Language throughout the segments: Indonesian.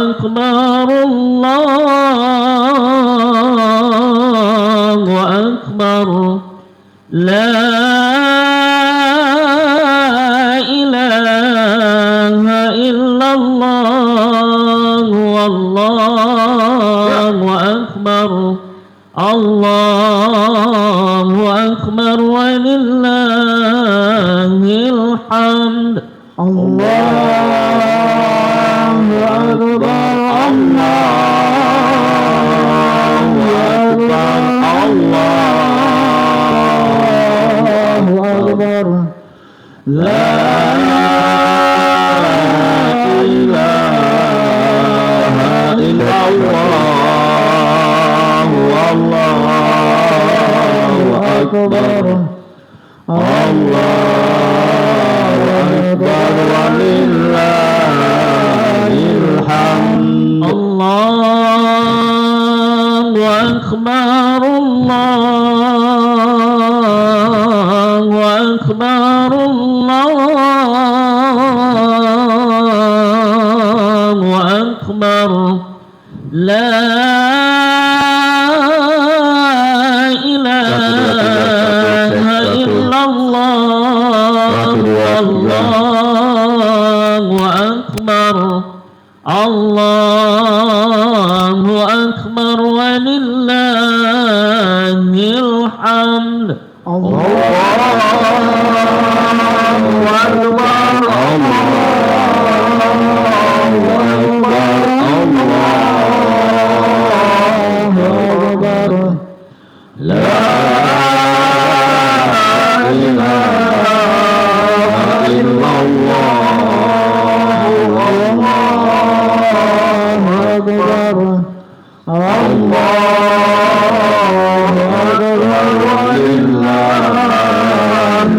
أكبر الله لا إله إلا الله والله أكبر الله أكبر ولله الحمد الله أكبر الله أكبر الله أكبر لا إله إلا الله والله أكبر الله أكبر ولله الحمد الله أكبر الله أكبر الله أكبر لا إله إلا الله والله أكبر الله أكبر ولله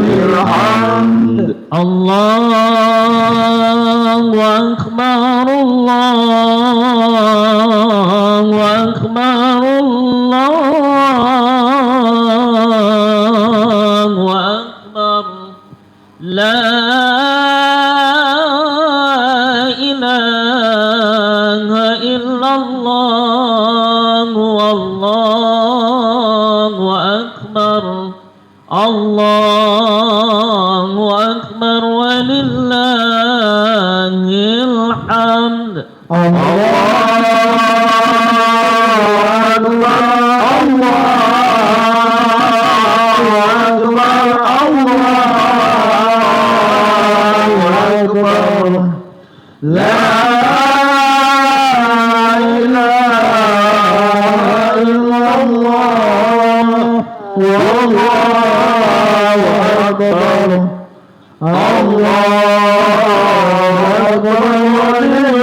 الحمد الله أكبر الله أكبر الله أكبر لا إله إلا الله والله أكبر الله أكبر ولله الحمد لا إله إلا الله والله أكبر الله أكبر ولله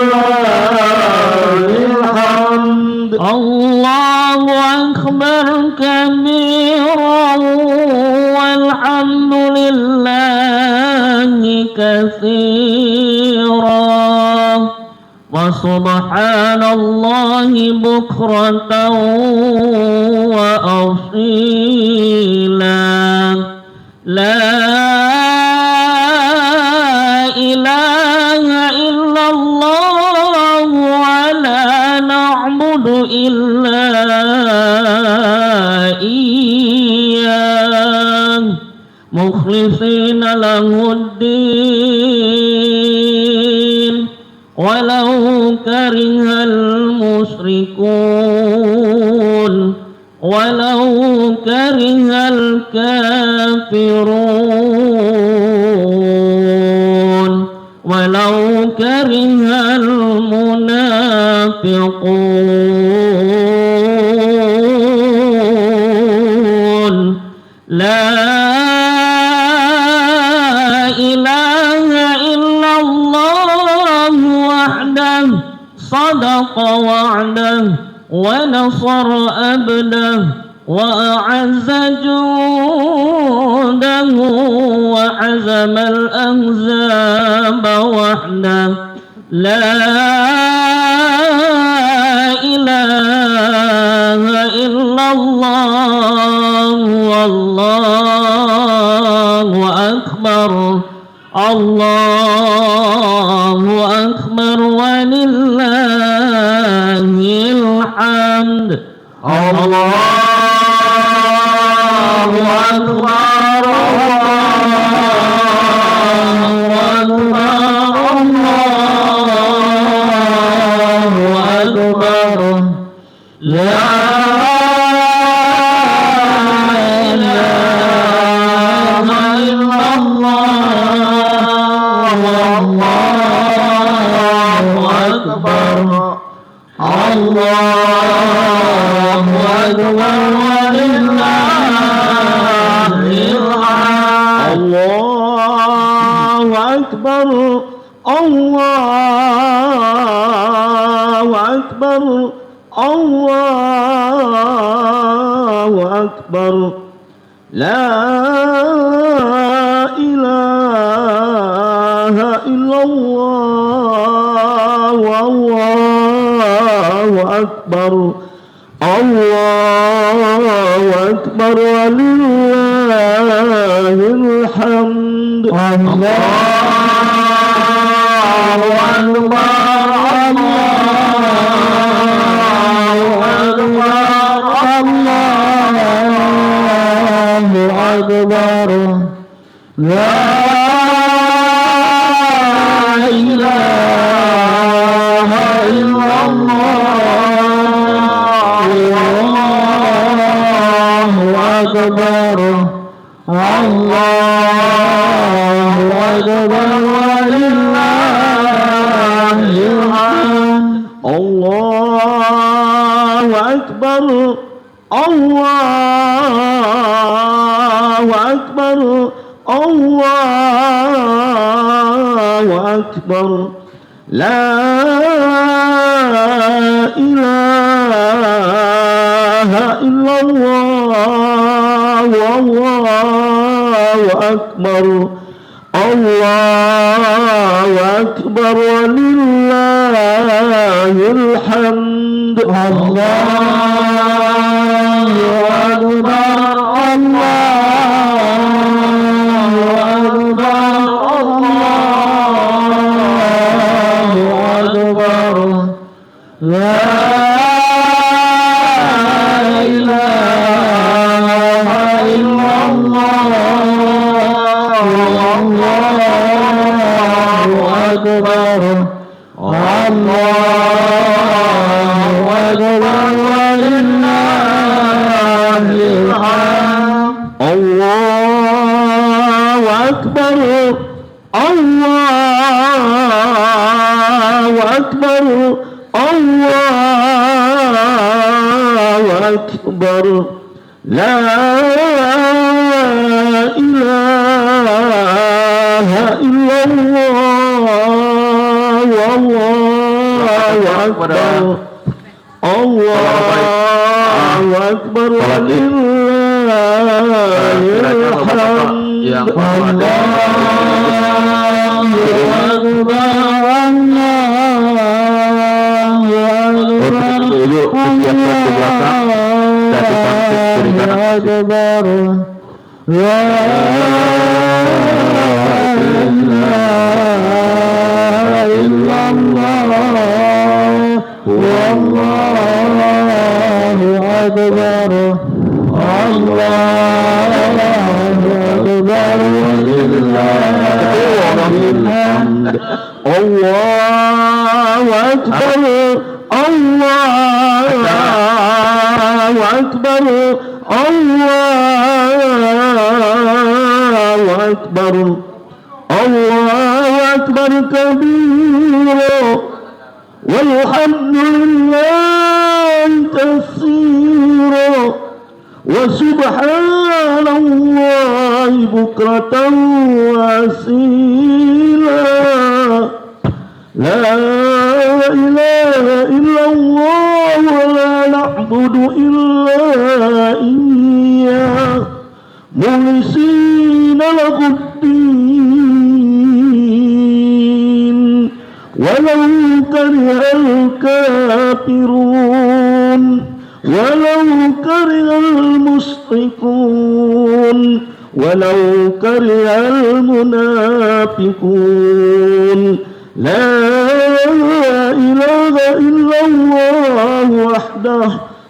الحمد الله أكبر كبيرا والحمد لله كثيرا وسبحان الله بكرة وأصيلا لا إله إلا الله ولا نعبد إلا إياه مخلصين له الدين ولو كره المشركون ولو كره الكافرون ولو كره المنافقون لا إله إلا الله وحده صدق وعده ونصر أبده وأعز جنده وعزم الأحزاب وحده لا إله إلا الله والله أكبر الله أكبر ولله الحمد الله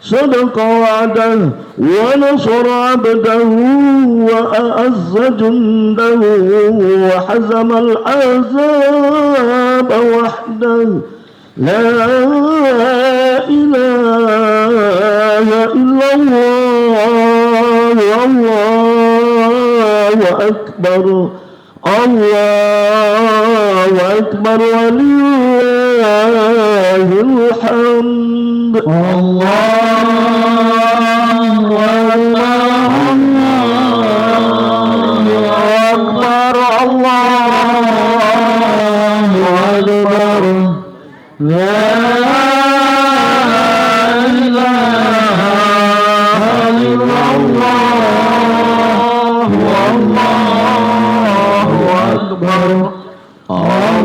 صدق وعده ونصر عبده وأعز جنده وحزم الأحزاب وحده لا إله إلا الله الله أكبر الله أكبر ولله الحمد الله أكبر الله أكبر لا إله إلا الله والله أكبر الله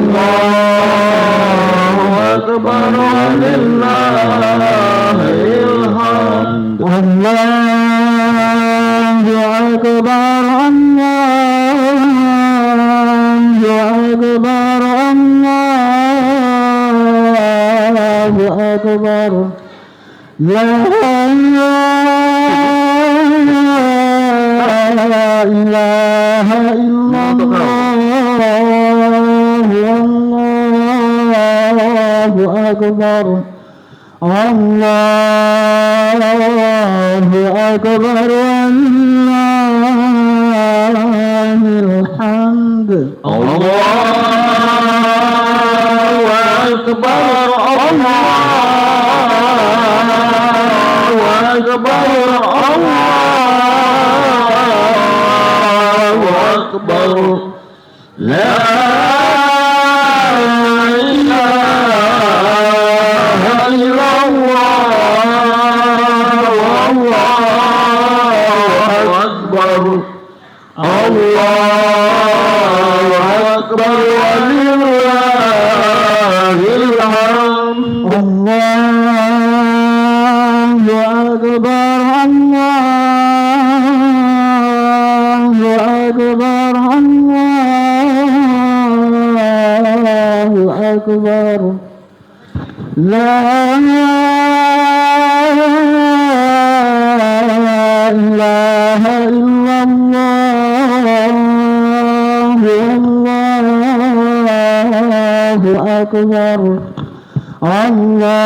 أكبر ولله الحمد الله أكبر الله أكبر الله أكبر لا إله إلا الله الله أكبر الله أكبر ولله الحمد الله أكبر الله أكبر الله أكبر لا إله إلا الله والله أكبر الله أكبر ولله الحمد الله أكبر الله أكبر الله أكبر لا إله إلا الله والله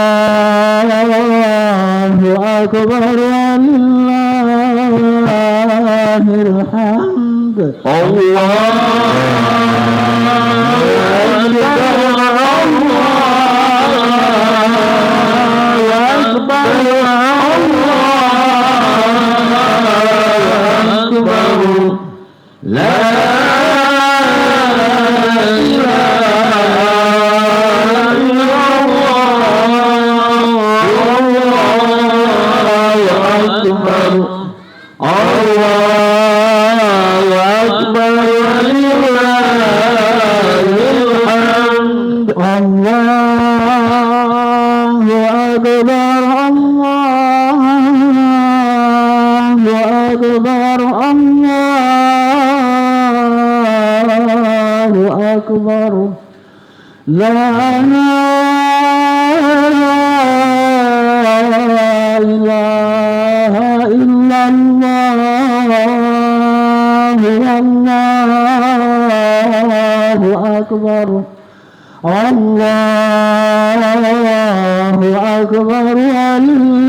أكبر الله أكبر ولله الحمد الله لا أكبر لا إله إلا الله الله أكبر الله أكبر ولله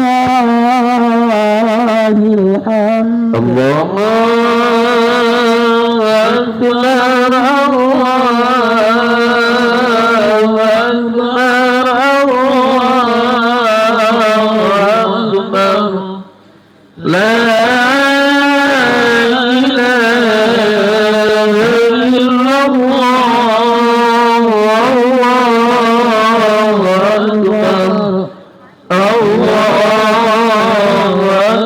الحمد الله أكبر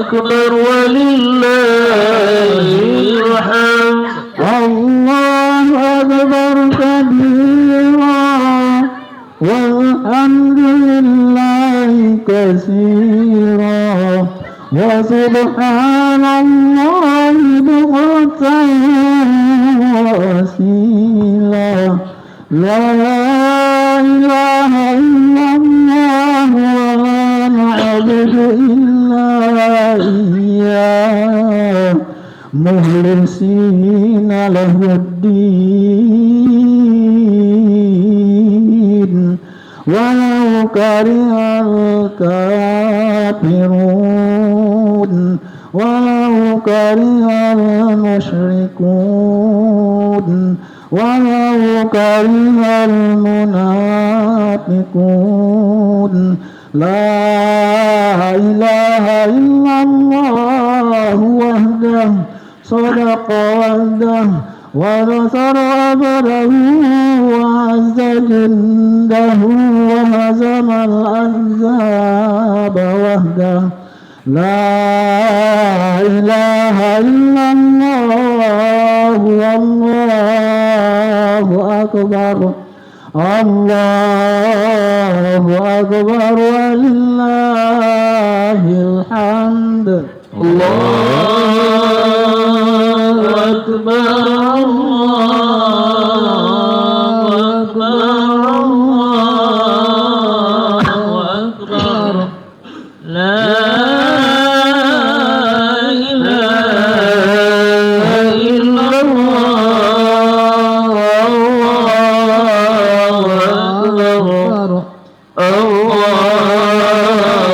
أكبر ولله الحمد الله أكبر كبيرا والحمد لله كثيرا وسبحان الله بغة وأصيلا لا إله إلا الله ولا نعبد إلا إياه مخلصين له الدين ولو كره الكافرون ولو كره المشركون ولو كره المنافقون لا إله إلا الله وحده صدق وحده ونصر عبده وعز جنده وهزم الأحزاب وحده لا إله إلا الله والله أكبر الله أكبر ولله الحمد الله أكبر الله أكبر الله أكبر لا إله إلا الله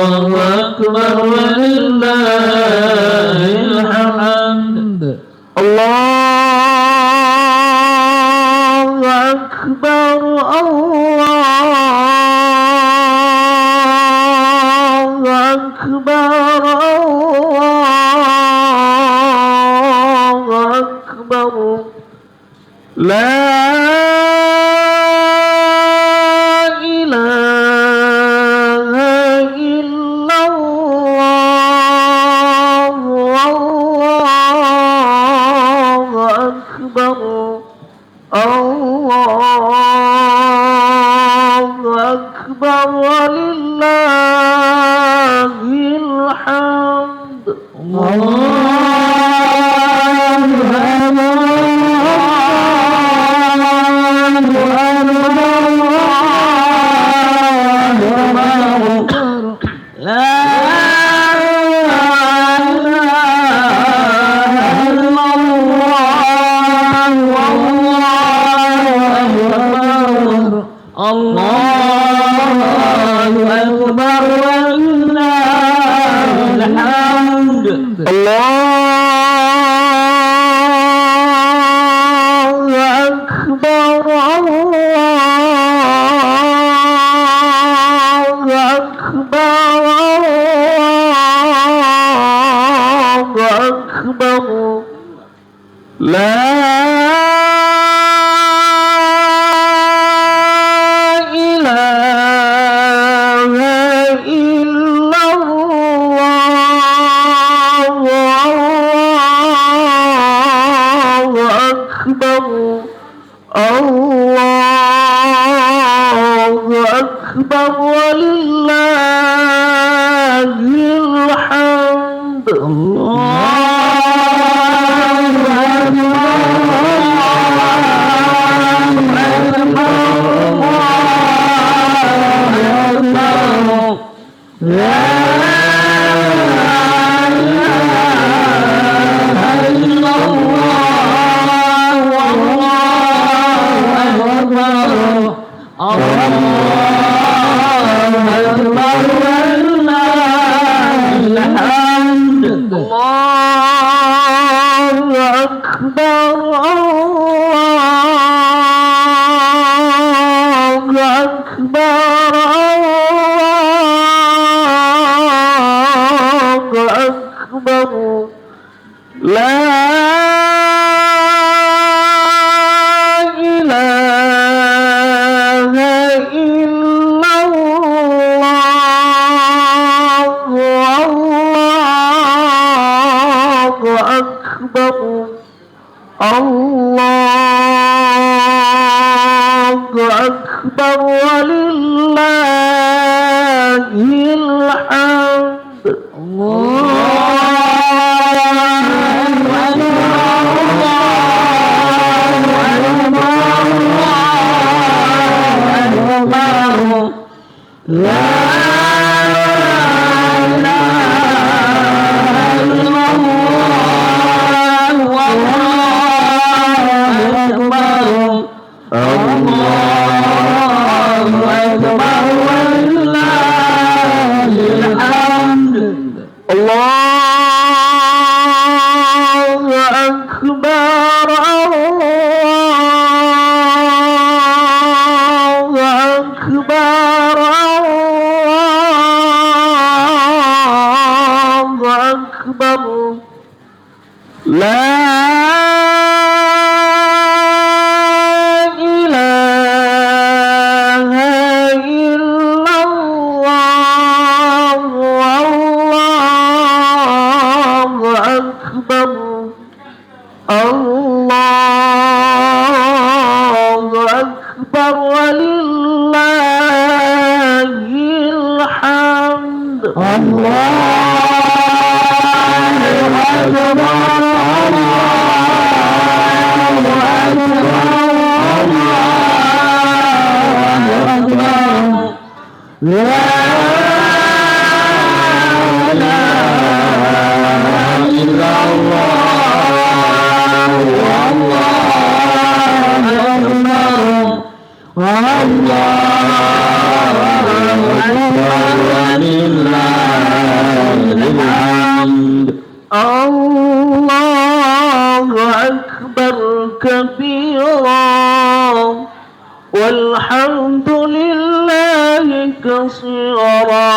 الله أكبر ولله الحمد الله أكبر الله أكبر الله أكبر لا إله إلا الله والله أكبر الله أكبر ولله الحمد لا الله أكبر الله أكبر الله أكبر لا كبيرا والحمد لله كثيرا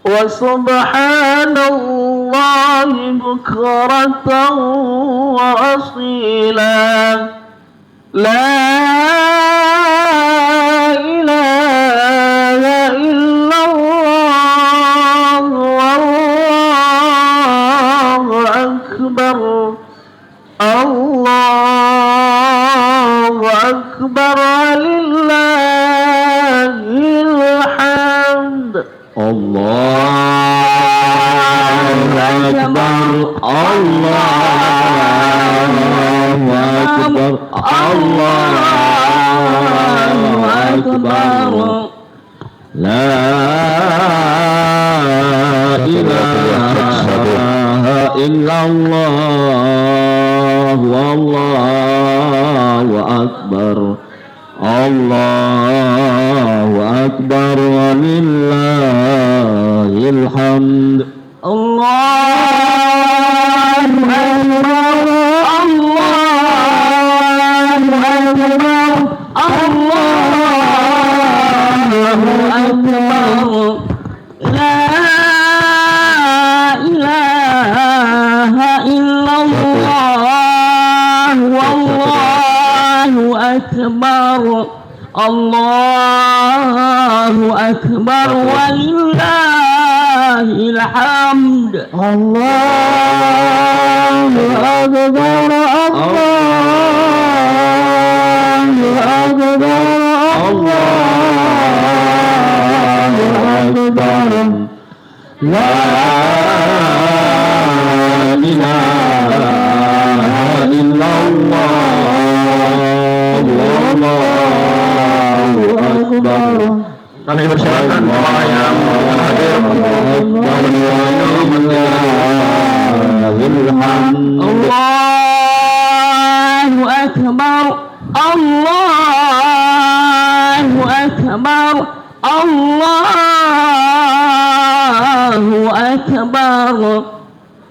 وسبحان الله بكرة وأصيلا لا إله إلا الله والله أكبر الله أكبر لله الحمد الله أكبر الله أكبر الله أكبر لا إله إلا الله والله أكبر الله أكبر ولله الحمد الله أكبر الله أكبر الله أكبر لا إله إلا الله والله أكبر الله أكبر ولله الحمد الله أكبر الله أكبر الله أكبر لا إله إلا الله والله أكبر. Kami persilakan semua yang hadir Allahu Akbar, Allahu Akbar, Allahu Akbar,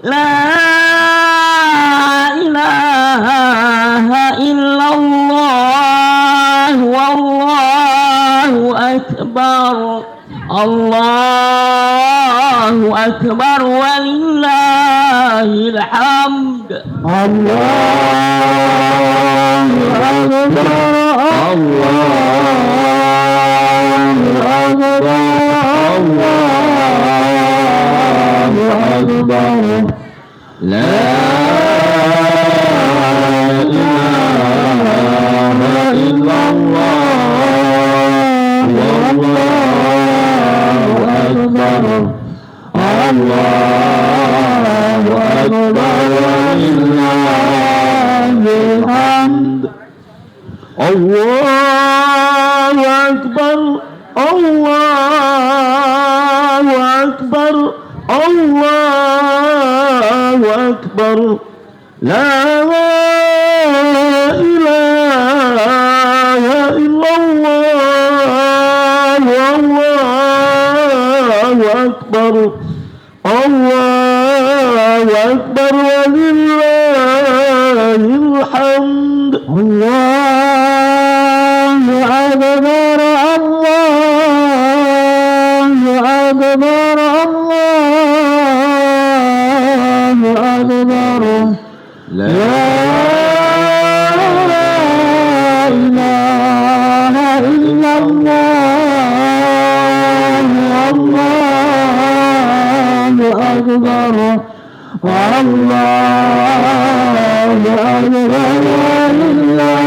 la ilaha illallah wallahu akbar, Allahu akbar walillahil hamd. Allahu akbar, Allahu akbar, Allahu akbar, la ilaha illallah wallahu akbar, Allahu akbar walillahil hamd. Allahu akbar, Allahu akbar, Allahu akbar, la ilaha illallah wallahu akbar, الله أكبر ولله الحمد الله أكبر الله أكبر الله أكبر لا إله إلا الله الله أكبر الله أكبر ولله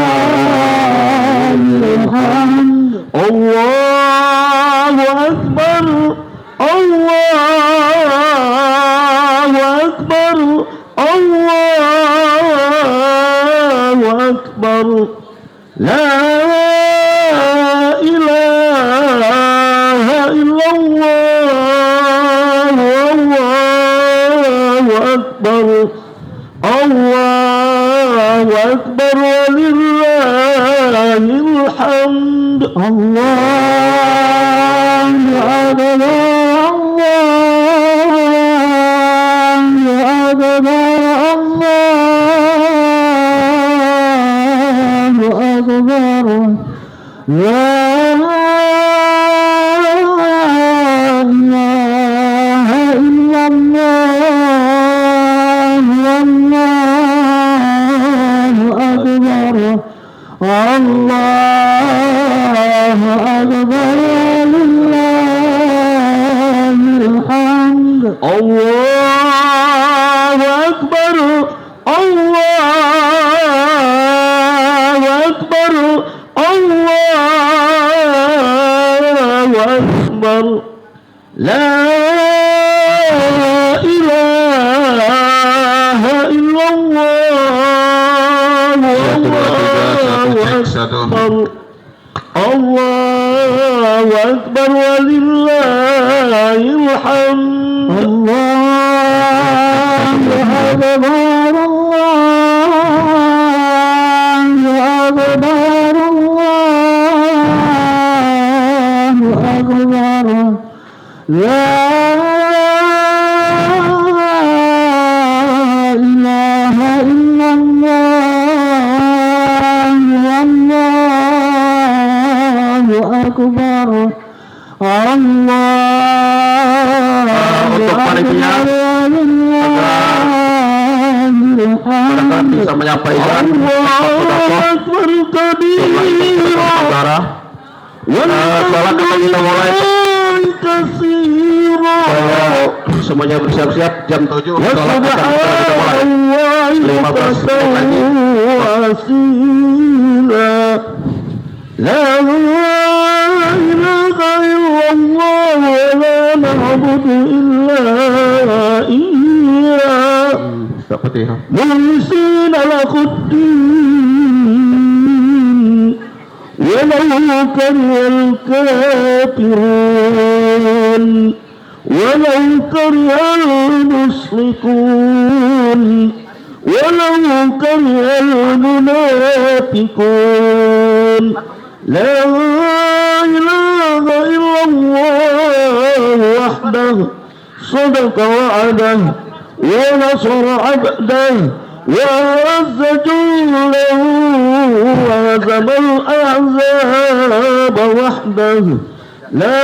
الحمد الله أكبر الله أكبر الله أكبر لا إله إلا الله الله أكبر الله أكبر ولله الحمد الله أكبر الله أكبر الله أكبر لا إله إلا الله والله أكبر الله أكبر لله الحمد الله أكبر الله أكبر الله أكبر لا إله إلا الله الله أكبر ولله الحمد الله أكبر الله أكبر الله أكبر لا إله إلا الله والله أكبر الله bisa menyampaikan sholat akan kita mulai. Semuanya bersiap-siap jam 7 sholat akan kita mulai 15 menit lagi. لا إله إلا الله ولا نعبد إلا إياه مخلصين له الدين ولو كره الكافرون ولو كره المشركون ولو كره المنافقون لا إله إلا الله وحده صدق وعده ونصر عبده وأعز جنده وهزم الأحزاب وحده لا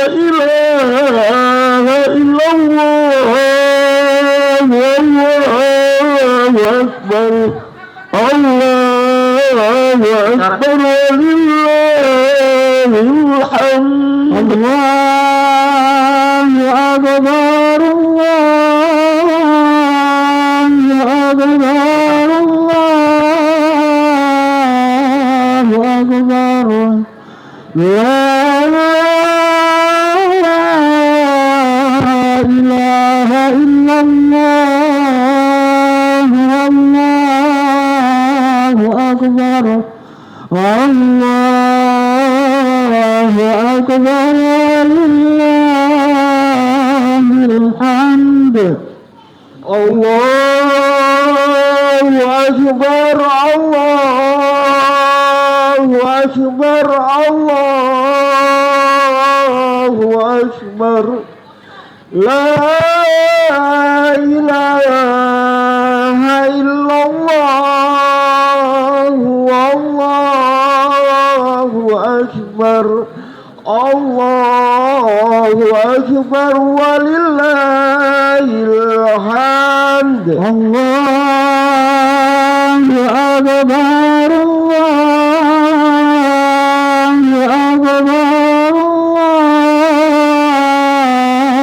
إله إلا الله والله أكبر الله أكبر ولله الحمد الله أكبر الله أكبر الله أكبر لا إله إلا الله والله أكبر الله أكبر ولله الحمد الله أكبر الله أكبر الله أكبر لا إله إلا الله والله أكبر الله أكبر ولله الحمد الله أكبر الله أكبر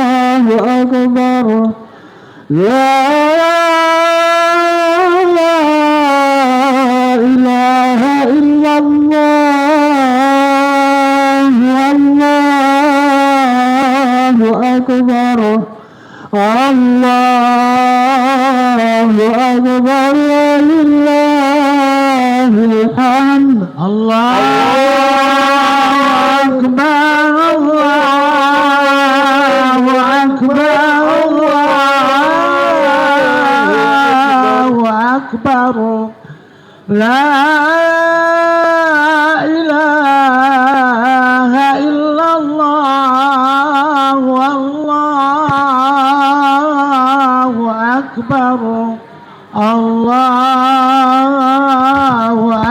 الله أكبر لا إله إلا الله الله أكبر الله أكبر ولله الحمد الله أكبر الله أكبر الله أكبر لا إله إلا الله والله أكبر الله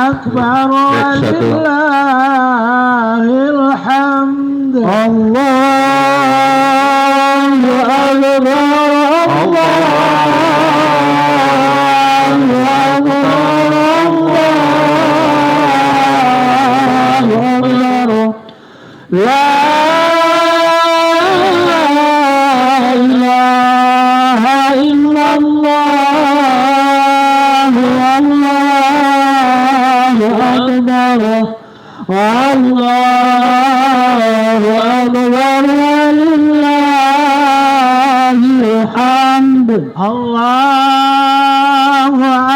أكبر ولله الحمد الله أكبر لا إله إلا الله والله أكبر الله أكبر ولله الحمد الله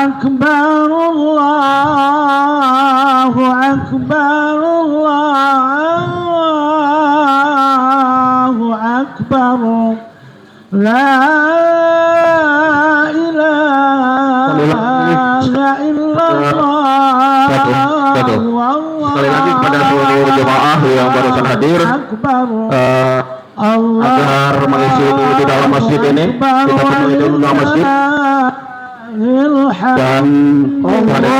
أكبر الله أكبر الله أكبر لا إله إلا الله Sekali lagi kepada seluruh jemaah yang barusan hadir agar mengisi dulu di dalam masjid ini, kita penuhi dulu dalam masjid dan pada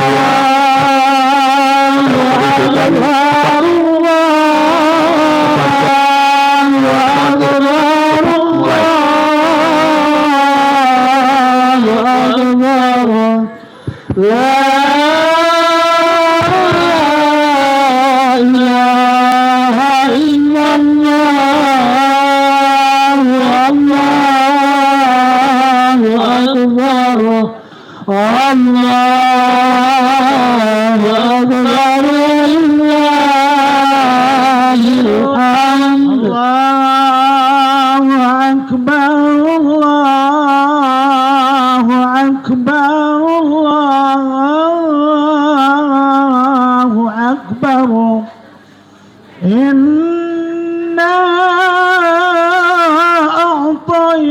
إنا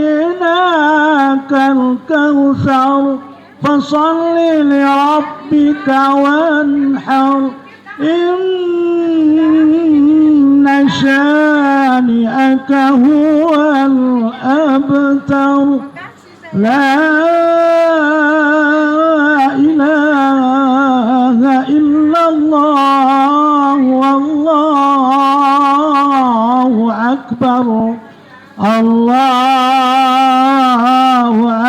أعطيناك الكوثر فصل لربك وانحر إن شانئك هو الأبتر لا إله إلا الله والله أكبر الله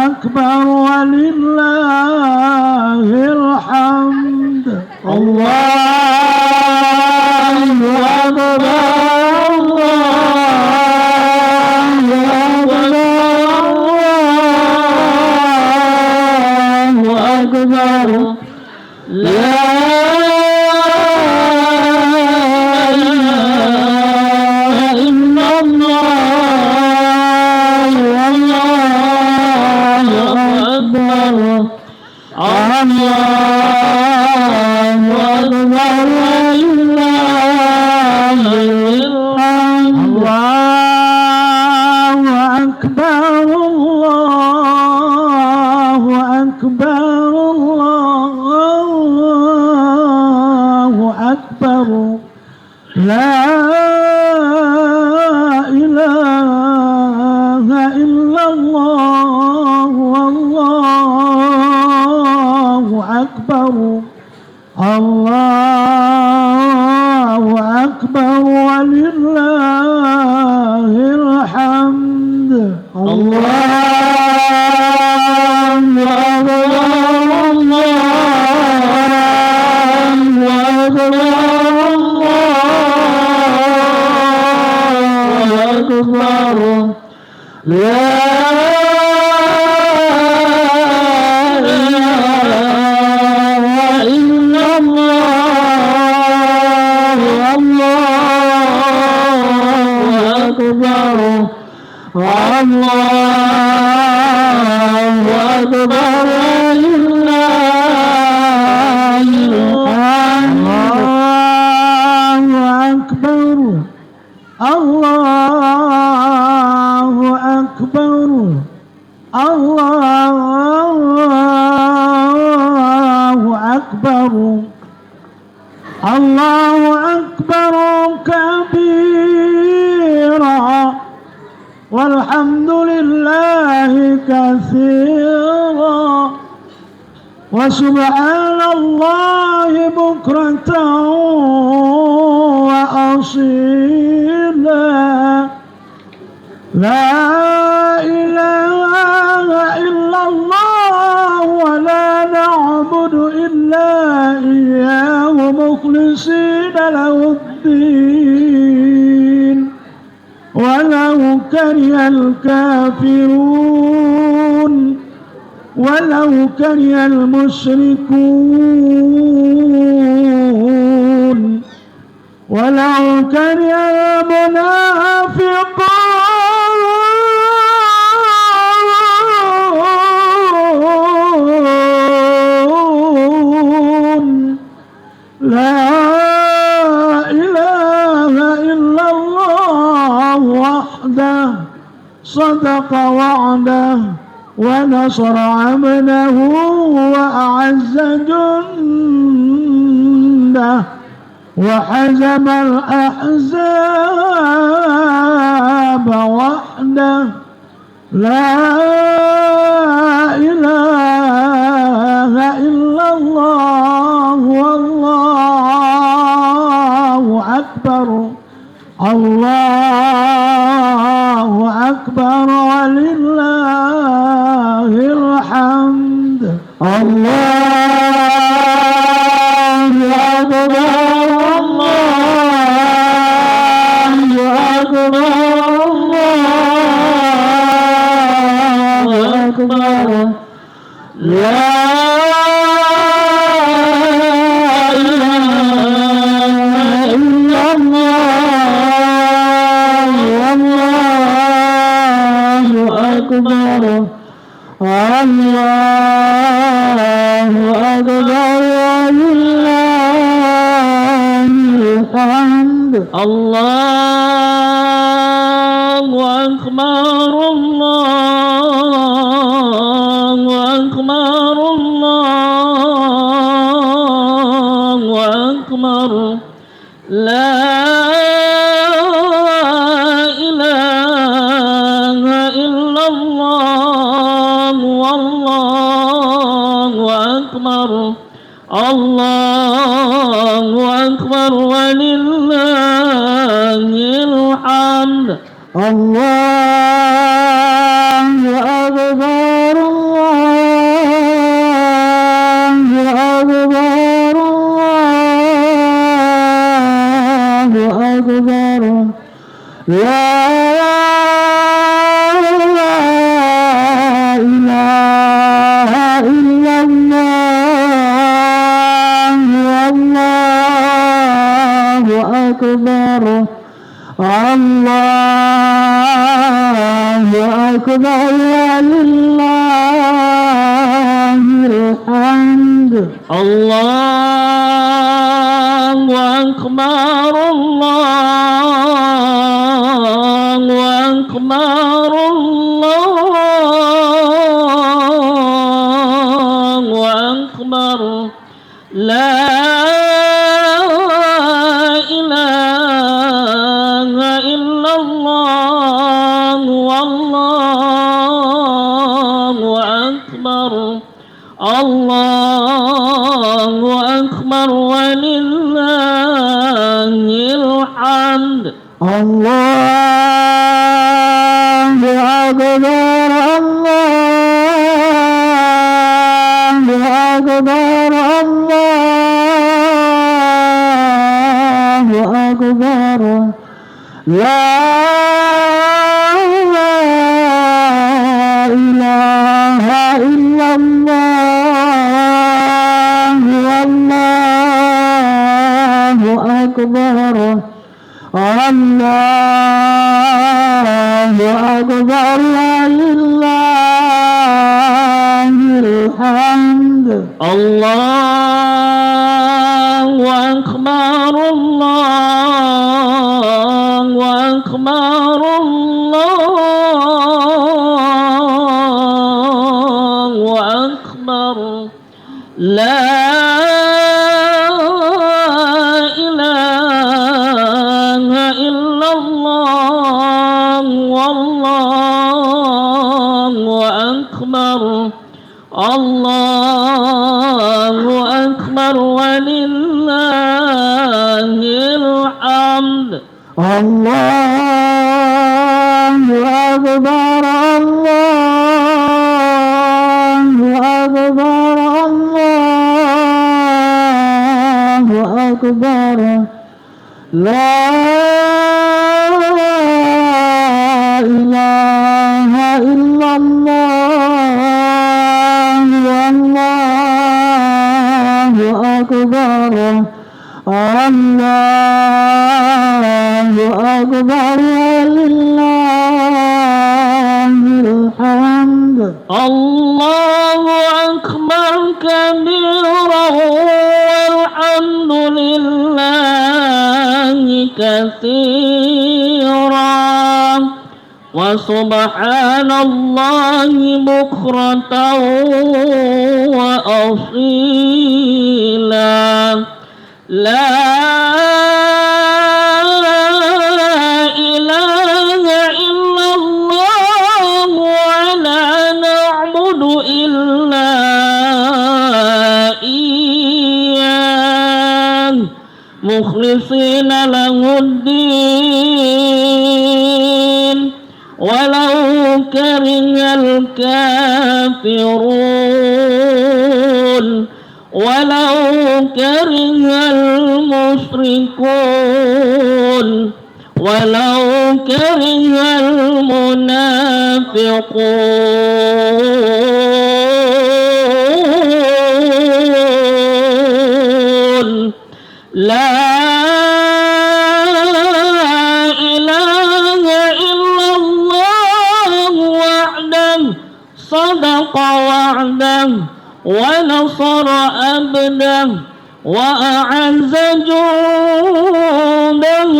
أكبر ولله الحمد الله أكبر الله أكبر لا الله إلا الله والله أكبر الله أكبر ولله الحمد الله أكبر الله أكبر الله أكبر لا الله أكبر كبيرا والحمد لله كثيرا وسبحان الله بكرة وأصيلا لا إله إلا الله ولا نعبد إلا إياه مخلصين له الدين ولو كره الكافرون ولو كره المشركون ولو كره المنافقون لا إله إلا الله وحده صدق وعده ونصر عبده وأعز جنده وحزم الأحزاب وحده لا إله إلا الله والله أكبر الله أكبر ولله الحمد الله أكبر الله أكبر الله أكبر لا الله أكبر ولله الحمد الله أكبر الله أكبر الله أكبر لا الله أكبر ولله الحمد الله أكبر الله أكبر الله أكبر لا أكبر الله أكبر ولله الحمد الله أكبر الله أكبر الله أكبر لا إله إلا الله والله أكبر الله أكبر ولله الحمد الله أكبر الله أكبر الله أكبر لا إله إلا الله والله أكبر الله أكبر ولله الحمد الله أكبر الله أكبر الله أكبر لا إله إلا الله والله أكبر الله أكبر ولله الحمد الله أكبر الله أكبر الله أكبر لا إله إلا الله والله أكبر الله أكبر ولله الحمد الله أكبر كبيرا والحمد لله كثيرا وسبحان الله بكرة وأصيلا لا إله إلا الله ولا نعبد إلا إياه مخلصين له الدين ولو كره الكافرون ولو كره المشركون ولو كره المنافقون لا إله إلا الله وحده صدق وعده ونصر عبده وأعز جنده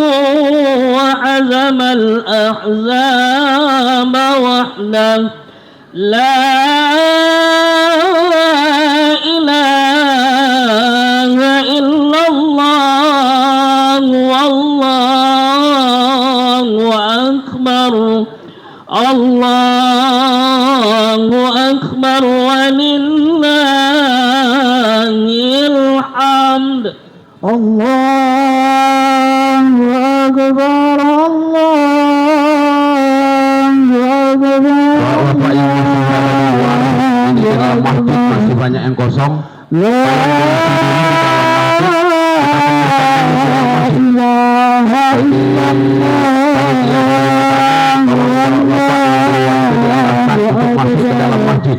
وعزم الأحزاب وحده لا إله إلا الله والله أكبر الله أكبر ولله الحمد الله أكبر الله أكبر Bapak Ibu di dalam masjid masih banyak yang kosong. لا إله إلا الله masuk ke dalam masjid.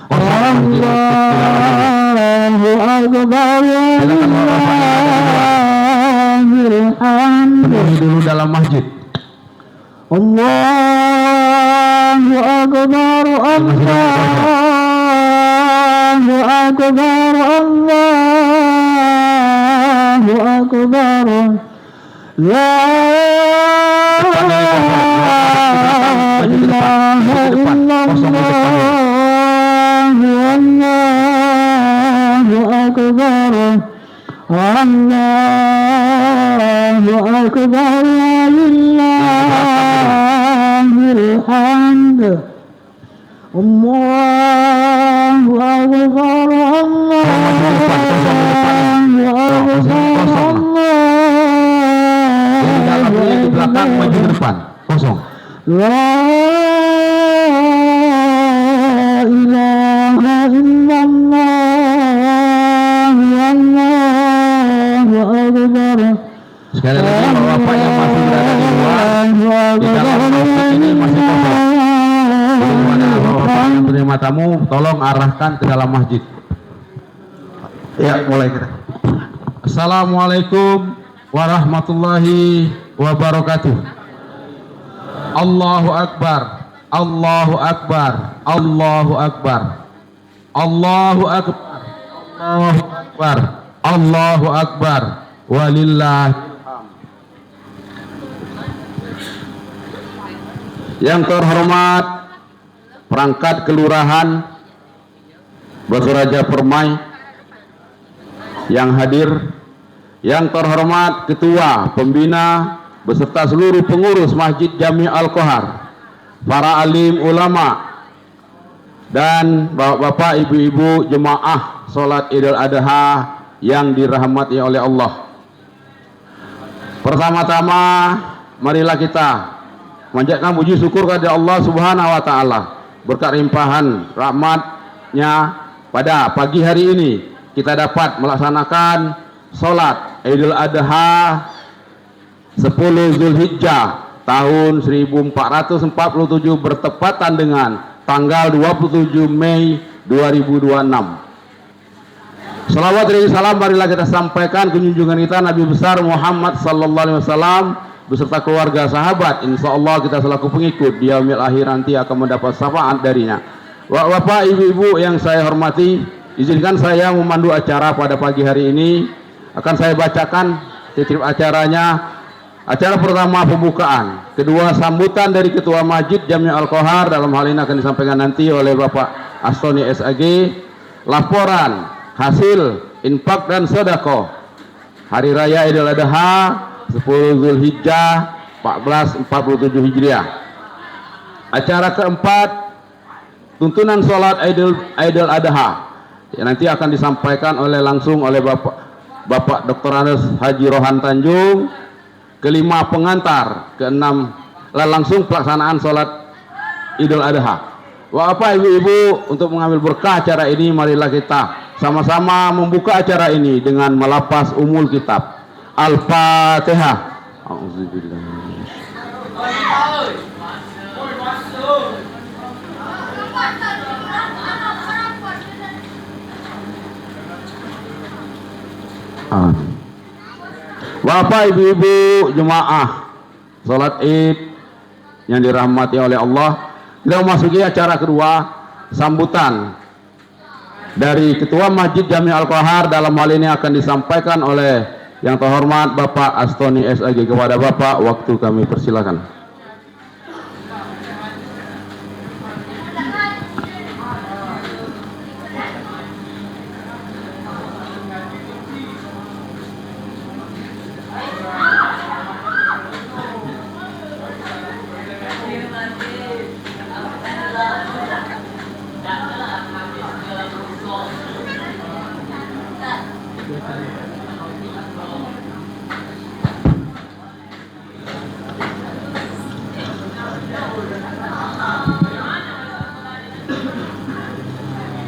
الله أكبر Penuhi dulu dalam masjid. الله أكبر الله أكبر الله أكبر لا إله إلا الله والله أكبر الله أكبر ولله الحمد Allahu Akbar, di belakang maju ke depan kosong. La ilaha illallah, Allahu Akbar. Sekali lagi bapak yang masih berada di luar, di dalam masjid ini masih kosong. Bagaimana bapak yang terima tamu, tolong arahkan ke dalam masjid. Ya, mulai kita. Assalamualaikum warahmatullahi wabarakatuh. Allahu Akbar, Allahu Akbar, Allahu Akbar, Allahu Akbar, Allahu Akbar, Allahu Akbar, walillah. Yang terhormat perangkat kelurahan Batu Raja Permai yang hadir, yang terhormat ketua pembina beserta seluruh pengurus Masjid Jami Al-Qohar, para alim ulama dan bapak-bapak, ibu-ibu jemaah salat Idul Adha yang dirahmati oleh Allah. Pertama-tama marilah kita manjatkan puji syukur kepada Allah Subhanahu wa taala. Berkat limpahan rahmat-Nya pada pagi hari ini kita dapat melaksanakan salat Idul Adha 10 Zulhijjah tahun 1447 bertepatan dengan tanggal 27 Mei 2026. Salawat dan salam marilah kita sampaikan ke junjungan kita Nabi besar Muhammad sallallahu alaihi wasallam beserta keluarga sahabat. Insyaallah kita selaku pengikut di yaumil akhir nanti akan mendapat syafaat darinya. Bapak, ibu-ibu yang saya hormati, izinkan saya memandu acara pada pagi hari ini. Akan saya bacakan titik acaranya. Acara pertama pembukaan, kedua sambutan dari Ketua Masjid Jami Al-Qohar, dalam hal ini akan disampaikan nanti oleh Bapak Astoni SAG. Laporan hasil infak dan sedekah Hari Raya Idul Adha 10 Zulhijjah 1447 Hijriah. Acara keempat, tuntunan sholat Idul Adha yang nanti akan disampaikan langsung oleh Bapak Dr. Andes Haji Rohan Tanjung. Kelima, pengantar. Keenam, langsung pelaksanaan sholat Idul Adha. Bapak, ibu-ibu, untuk mengambil berkah acara ini, marilah kita sama-sama membuka acara ini dengan melapas umul kitab Al-Fatihah. Bapak, ibu-ibu jemaah salat Id yang dirahmati oleh Allah, kita memasuki acara kedua, sambutan dari Ketua Masjid Jami Al-Qohar. Dalam hal ini akan disampaikan oleh yang terhormat Bapak Astoni SAG. Kepada Bapak, waktu kami persilakan.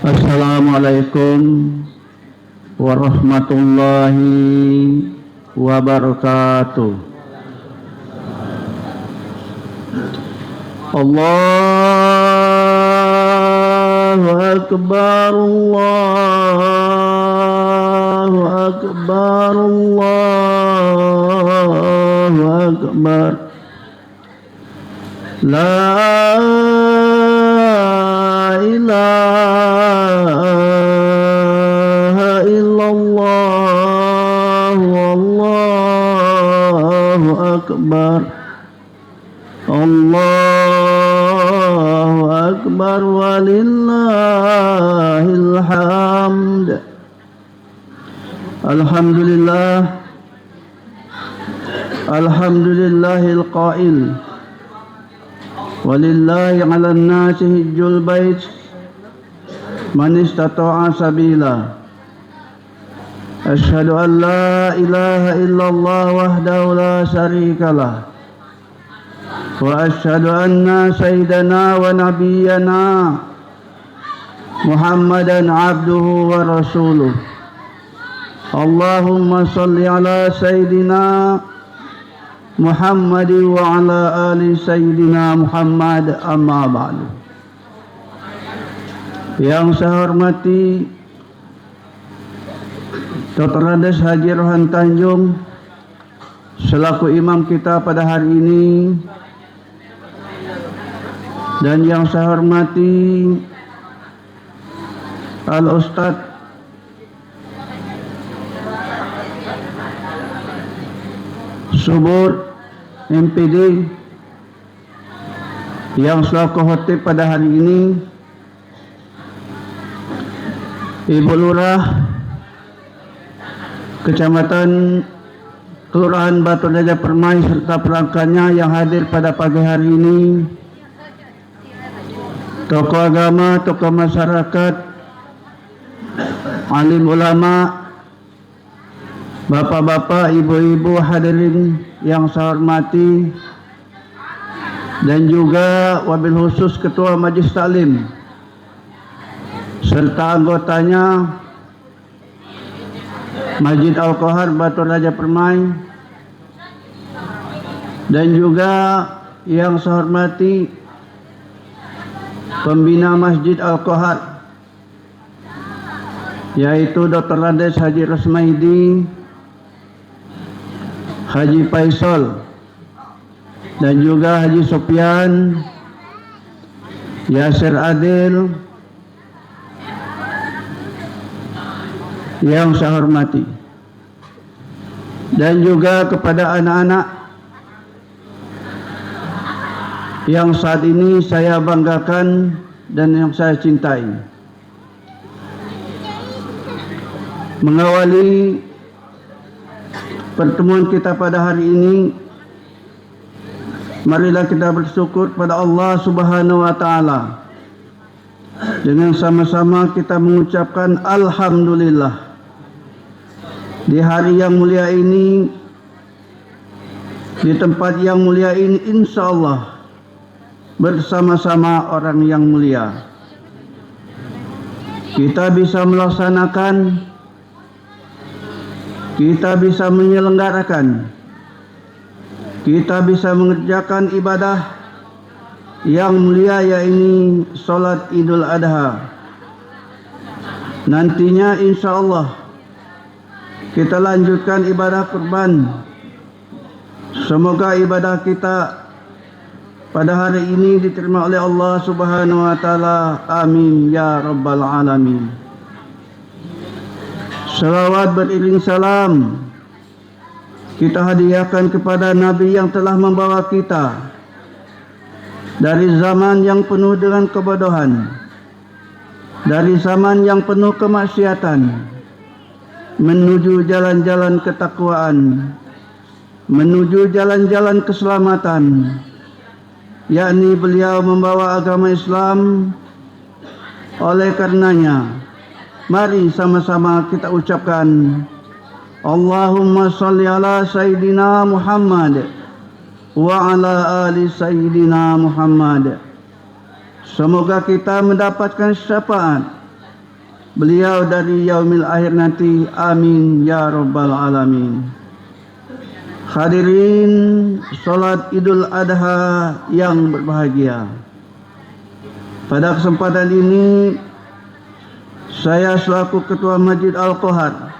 Assalamualaikum warahmatullahi wabarakatuh. Allahu Akbar, Allahu Akbar, Allahu Akbar. La ilaha illallah, wallahu akbar, Allahu akbar, walillahil hamd. Alhamdulillah, alhamdulillahil qail Walillahi 'alan nasi hajjul bait man istata'a sabila. Asyhadu an la ilaha illallah wahdahu la syarikalah. Wa asyhadu anna sayyidana wa nabiyyana Muhammadan abduhu wa rasuluh. Allahumma salli ala sayyidina Muhammad wa ala ali sayyidina Muhammad, amma ba'du. Yang saya hormati Dr. Andes Haji Rohan Tanjung selaku imam kita pada hari ini, dan yang saya hormati Al-Ustadz Subur MPD yang selaku khotib pada hari ini, Ibu Lurah Kecamatan Kelurahan Batu Raja Permai serta perangkatnya yang hadir pada pagi hari ini, tokoh agama, tokoh masyarakat, alim ulama, bapak-bapak, ibu-ibu hadirin yang saya hormati, dan juga wabil khusus Ketua Majelis Taklim serta anggotanya Masjid Al-Qahar Batu Raja Permai, dan juga yang saya hormati pembina Masjid Al-Qahar yaitu Dr. Andes Haji Rosmaidi, Haji Faisal, dan juga Haji Sofyan, Yasir Adil yang saya hormati, dan juga kepada anak-anak yang saat ini saya banggakan dan yang saya cintai. Mengawali pertemuan kita pada hari ini, marilah kita bersyukur pada Allah Subhanahu wa taala dengan sama-sama kita mengucapkan alhamdulillah. Di hari yang mulia ini, di tempat yang mulia ini, insya Allah bersama-sama orang yang mulia kita bisa melaksanakan, kita bisa menyelenggarakan, kita bisa mengerjakan ibadah yang mulia, yaitu salat Idul Adha. Nantinya insya Allah kita lanjutkan ibadah kurban. Semoga ibadah kita pada hari ini diterima oleh Allah Subhanahu wa taala. Amin ya rabbal alamin. Salawat beriring salam kita hadiahkan kepada Nabi yang telah membawa kita dari zaman yang penuh dengan kebodohan, dari zaman yang penuh kemaksiatan, menuju jalan-jalan ketakwaan, menuju jalan-jalan keselamatan, yakni beliau membawa agama Islam. Oleh karenanya, mari sama-sama kita ucapkan Allahumma salli ala Sayyidina Muhammad wa ala ali Sayyidina Muhammad. Semoga kita mendapatkan syafaat beliau dari yaumil akhir nanti. Amin ya rabbal alamin. Hadirin salat Idul Adha yang berbahagia, pada kesempatan ini saya selaku Ketua Masjid Al-Qahar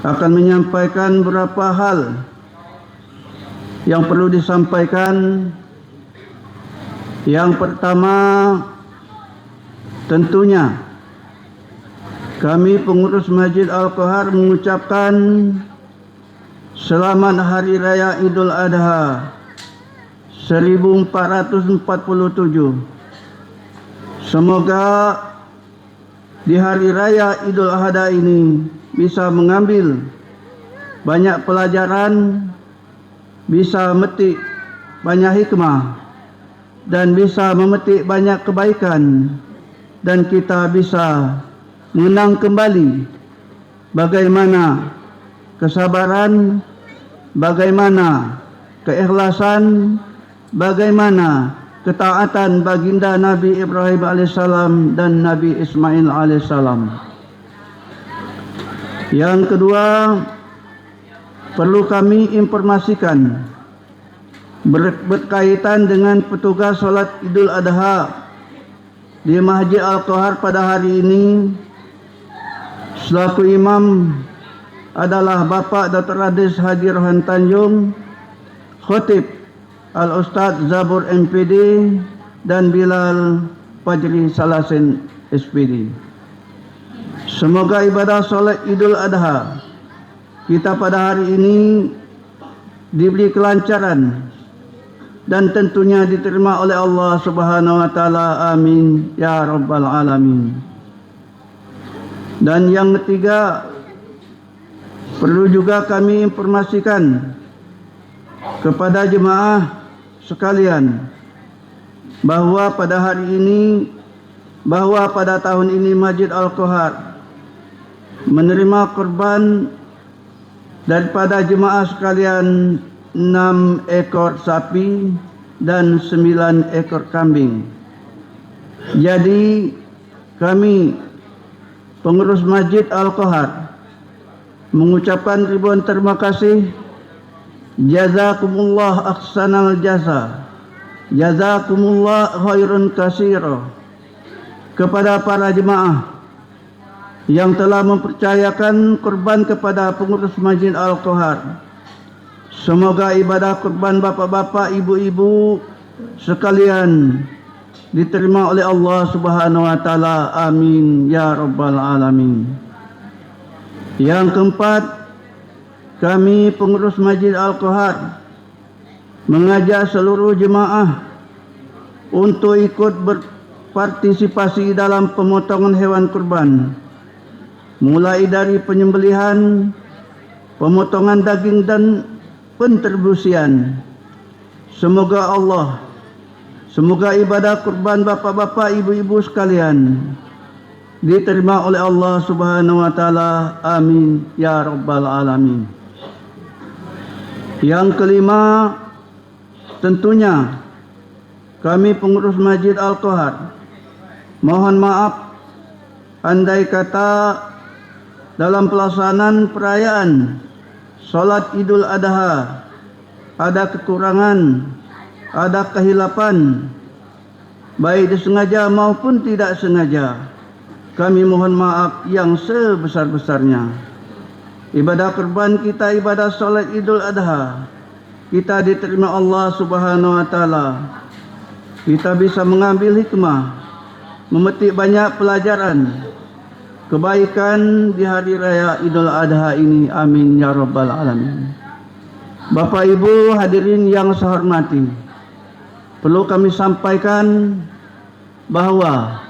akan menyampaikan beberapa hal yang perlu disampaikan. Yang pertama, tentunya kami pengurus Masjid Al-Qahar mengucapkan selamat Hari Raya Idul Adha 1447. Semoga di Hari Raya Idul Adha ini bisa mengambil banyak pelajaran, bisa metik banyak hikmah dan bisa memetik banyak kebaikan, dan kita bisa mengenang kembali bagaimana kesabaran, bagaimana keikhlasan, bagaimana ketaatan baginda Nabi Ibrahim alaihissalam dan Nabi Ismail alaihissalam. Yang kedua, perlu kami informasikan berkaitan dengan petugas solat Idul Adha di Masjid Al-Qahar pada hari ini. Selaku imam adalah Bapak Dr. Radis Haji Rohan Tanjung, Khotib Al-Ustaz Zabur MPD, dan Bilal Fajri Salasin SPD. Semoga ibadah solat Idul Adha kita pada hari ini diberi kelancaran dan tentunya diterima oleh Allah Subhanahu wa taala. Amin ya rabbal alamin. Dan yang ketiga, perlu juga kami informasikan kepada jemaah sekalian bahwa pada tahun ini Masjid Al-Qahar menerima korban daripada jemaah sekalian 6 ekor sapi dan 9 ekor kambing. Jadi kami pengurus Masjid Al-Qahar mengucapkan ribuan terima kasih. Jazakumullah ahsanal jaza, jazakumullah khairun katsira kepada para jemaah yang telah mempercayakan kurban kepada pengurus Masjid Al-Qahar. Semoga ibadah kurban bapak-bapak, ibu-ibu sekalian diterima oleh Allah Subhanahu wa taala. Amin ya rabbal alamin. Yang keempat, kami pengurus Masjid Al-Qahar mengajak seluruh jemaah untuk ikut berpartisipasi dalam pemotongan hewan kurban, mulai dari penyembelihan, pemotongan daging dan penterbusian. Semoga ibadah kurban bapak-bapak, ibu-ibu sekalian diterima oleh Allah Subhanahu wa taala. Amin ya rabbal alamin. Yang kelima, tentunya kami pengurus Masjid Al-Qahar mohon maaf andai kata dalam pelaksanaan perayaan Salat Idul Adha ada kekurangan, ada kehilapan, baik disengaja maupun tidak sengaja. Kami mohon maaf yang sebesar-besarnya. Ibadah kurban kita, ibadah salat Idul Adha kita diterima Allah Subhanahu wa taala. Kita bisa mengambil hikmah, memetik banyak pelajaran kebaikan di hari raya Idul Adha ini. Amin ya rabbal alamin. Bapak Ibu hadirin yang saya hormati, perlu kami sampaikan bahwa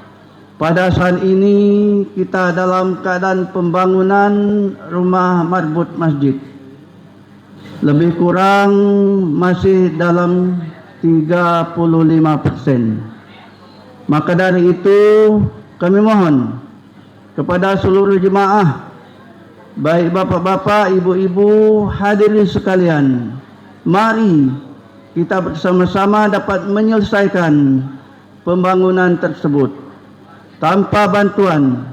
pada saat ini kita dalam keadaan pembangunan rumah marbut masjid. Lebih kurang masih dalam 35%. Maka dari itu kami mohon kepada seluruh jemaah, baik bapak-bapak, ibu-ibu, hadirin sekalian, mari kita bersama-sama dapat menyelesaikan pembangunan tersebut. Tanpa bantuan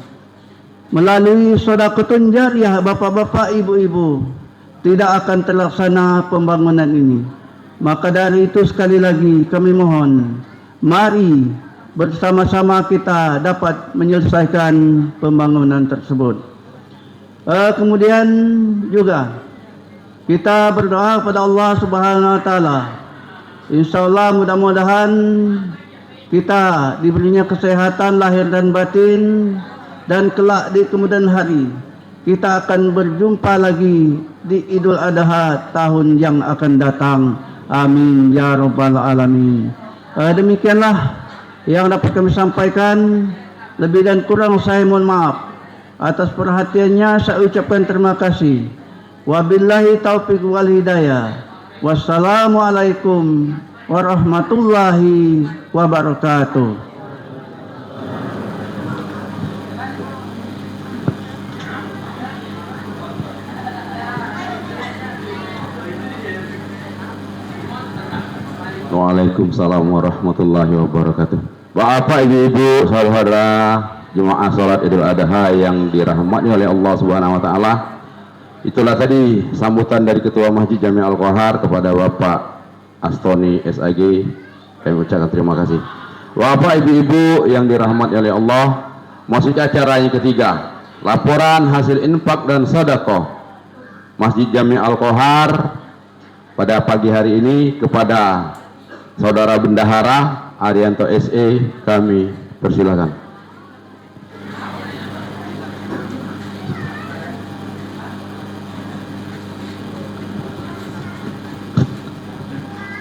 melalui sedekah jariah bapak-bapak, ibu-ibu, tidak akan terlaksana pembangunan ini. Maka dari itu sekali lagi kami mohon, mari bersama-sama kita dapat menyelesaikan pembangunan tersebut. Kemudian juga kita berdoa kepada Allah Subhanahu wa taala. Insyaallah mudah-mudahan kita diberinya kesehatan lahir dan batin, dan kelak di kemudian hari kita akan berjumpa lagi di Idul Adha tahun yang akan datang. Amin ya rabbal alamin. Demikianlah yang dapat kami sampaikan. Lebih dan kurang saya mohon maaf. Atas perhatiannya saya ucapkan terima kasih. Wabillahi taufiq wal hidayah. Wassalamualaikum warahmatullahi wabarakatuh. Waalaikumsalam warahmatullahi wabarakatuh. Bapak, ibu-ibu, saudara jemaah salat Idul Adha yang dirahmati oleh Allah Subhanahu wa taala. Itulah tadi sambutan dari Ketua Masjid Jami Al-Qohar kepada Bapak Astoni SAG. Kami ucapkan terima kasih. Bapak, ibu-ibu yang dirahmati oleh Allah, masuk acara yang ketiga, laporan hasil infak dan sedekah Masjid Jami Al-Qohar pada pagi hari ini kepada Saudara Bendahara Arianto SE, kami persilakan.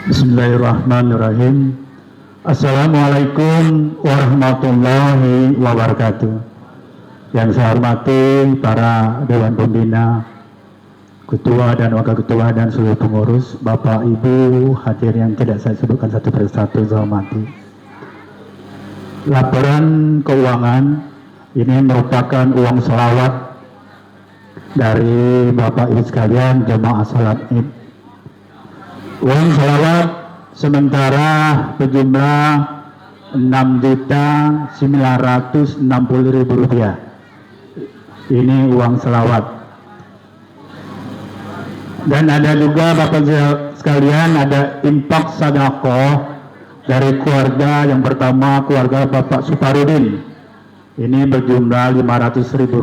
Bismillahirrahmanirrahim. Assalamualaikum warahmatullahi wabarakatuh. Yang saya hormati para Dewan Pembina, Ketua dan Wakil Ketua dan seluruh pengurus, Bapak Ibu hadir yang tidak saya sebutkan satu persatu, saya hormati. Laporan keuangan ini merupakan uang selawat dari Bapak Ibu sekalian jemaah salat Id. Uang selawat sementara berjumlah Rp6.960.000. Ini uang selawat. Dan ada juga Bapak sekalian, ada infak sedekah dari keluarga yang pertama, keluarga Bapak Suparudin. Ini berjumlah Rp500.000.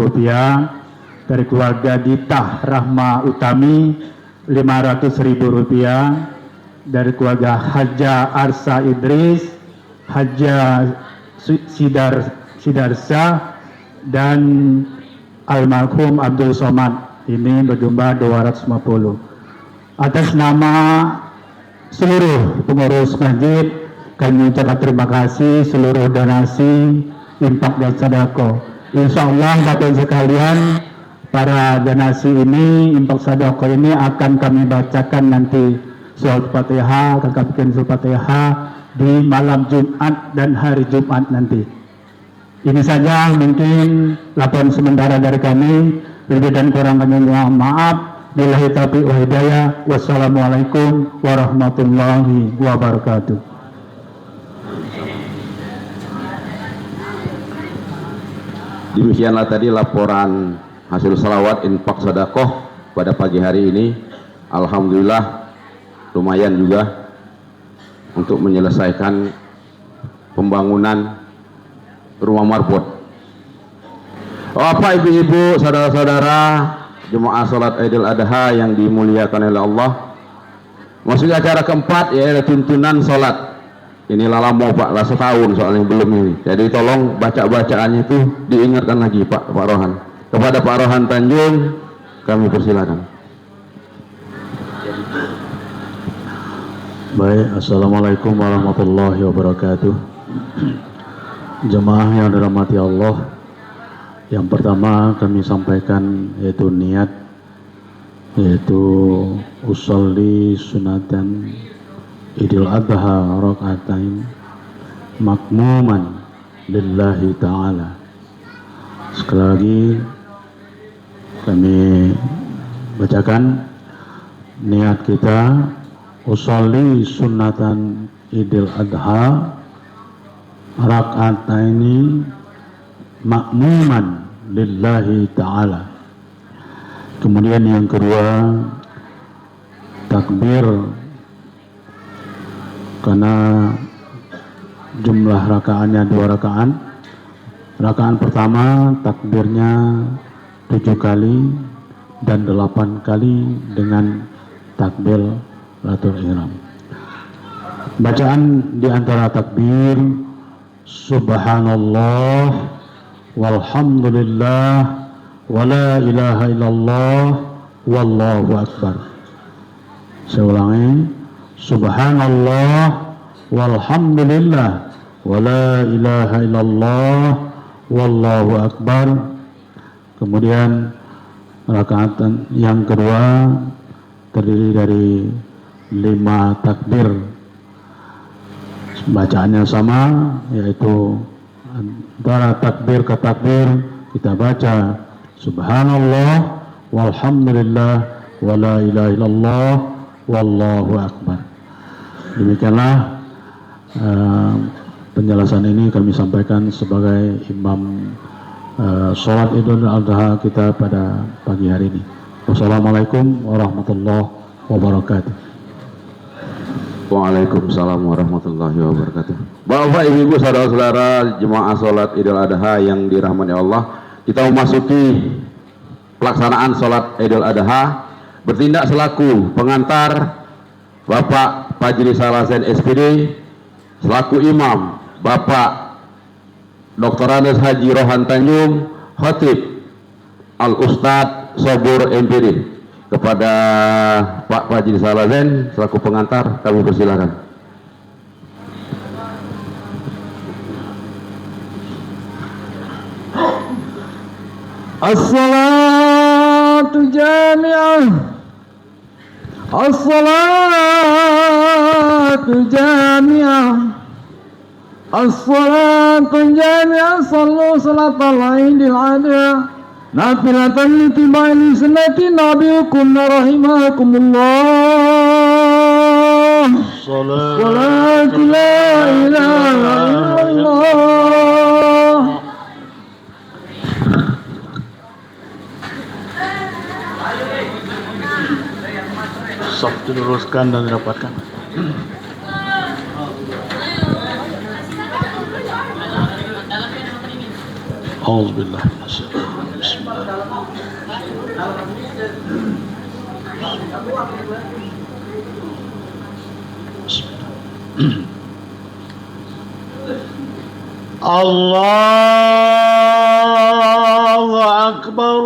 Dari keluarga Dita Rahma Utami Rp500.000. Dari keluarga Haja Arsa Idris, Haja Sidarsa, dan almarhum Abdul Somad. Ini berjumlah 250. Atas nama seluruh pengurus masjid, kami ucapkan terima kasih seluruh donasi, infak dan sedekah. Insya Allah Bapak sekalian, para donasi ini, infak sedekah ini akan kami bacakan nanti surat Fatihah, akan kami bikin surat Fatihah di malam Jumat dan hari Jumat nanti. Ini saja mungkin laporan sementara dari kami. Lebih dan kurang kami mohon maaf. Billahi taufiq wal hidayah. Wassalamualaikum warahmatullahi wabarakatuh. Demikianlah tadi laporan hasil salawat infak sedekah pada pagi hari ini. Alhamdulillah lumayan juga untuk menyelesaikan pembangunan rumah marbot. Bapak, ibu-ibu, saudara-saudara jemaah salat Idul Adha yang dimuliakan oleh Allah, masuk acara keempat yaitu tuntunan salat. Ini lama Pak, lah setahun soalnya belum ini. Jadi tolong baca-bacaannya itu diingatkan lagi Pak Rohan. Kepada Pak Rohan Tanjung kami persilakan. Baik, assalamualaikum warahmatullahi wabarakatuh. Jemaah yang dirahmati Allah, yang pertama kami sampaikan yaitu niat, yaitu usolli sunatan Idul Adha rakaatain makmuman lillahi ta'ala. Sekali lagi kami bacakan niat kita, usolli sunatan Idul Adha rakaatain makmuman lillahi ta'ala. Kemudian yang kedua, takbir karena jumlah rakaatnya 2 rakaat. Rakaat pertama takbirnya 7 kali dan 8 kali dengan takbiratul ihram. Bacaan di antara takbir subhanallah walhamdulillah wala ilaha illallah wallahu akbar. Saya ulangi, subhanallah walhamdulillah wala ilaha illallah wallahu akbar. Kemudian rakaat yang kedua terdiri dari 5 takbir. Bacaannya sama, yaitu antara takbir ke takbir kita baca subhanallah walhamdulillah wala ilaha illallah wallahu akbar. Demikianlah penjelasan ini kami sampaikan sebagai imam sholat Idul Adha kita pada pagi hari ini. Wassalamualaikum warahmatullahi wabarakatuh. Waalaikumsalam warahmatullahi wabarakatuh. Bapak, ibu, saudara-saudara jemaah sholat Idul Adha yang dirahmati Allah, kita memasuki pelaksanaan sholat Idul Adha. Bertindak selaku pengantar Bapak Fajri Salasen SPD, selaku imam Bapak Dr. Andes Haji Rohan Tanjung, Khatib Al Ustadz Sobur MPD. Kepada Pak Fajri Salasen selaku pengantar kami persilakan. As-salatu jami'ah. As-salatu jami'ah. As-salatu jami'ah. Sallu salatal Idul Adha. Nafilatan litiba'il sunnati nabiukum rahimakumullah. Salatu la ilaha illallah. Saf diluruskan dan dirapatkan. Auzubillah. Allahu Akbar.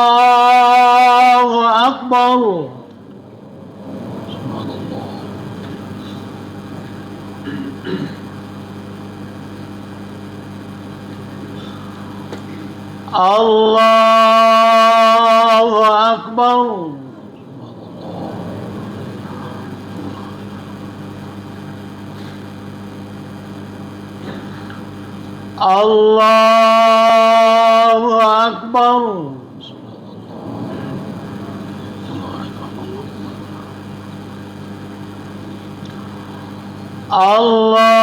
Allahu Akbar. Allahu Akbar. Allahu Akbar. Allahu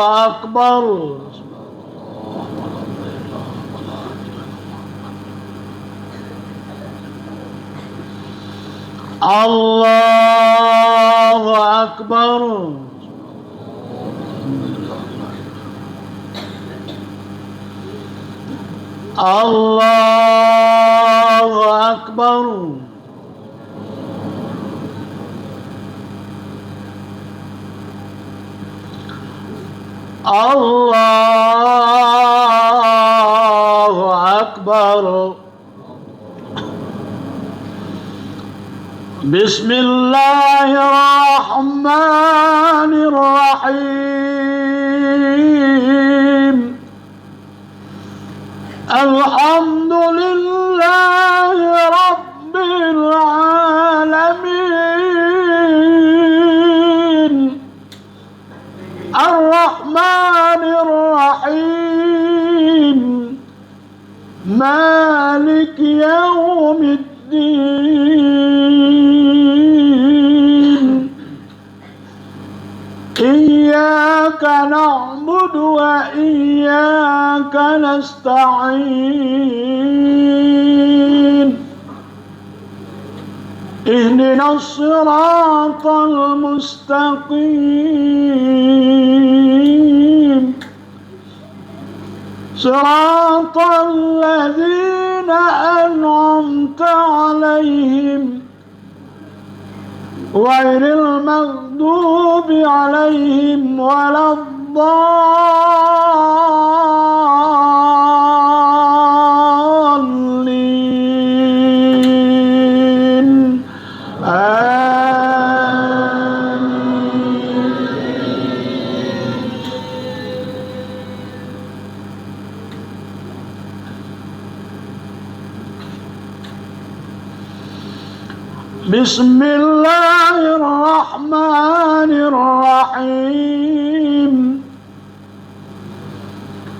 Akbar. Allahu Akbar. Allahu Akbar. Allahu Akbar. Bismillahirrahmanirrahim. Alhamdulillahi Rabbil Alamin. Ar-Rahmanir-Rahim. Malik Yawmiddin. Iyyaka na'budu wa iyyaka nasta'in. Ihdinas siratal mustaqim. Siratal ladzina an'amta 'alaihim ghairil maghdubi 'alaihim waladdallin. بسم الله الرحمن الرحيم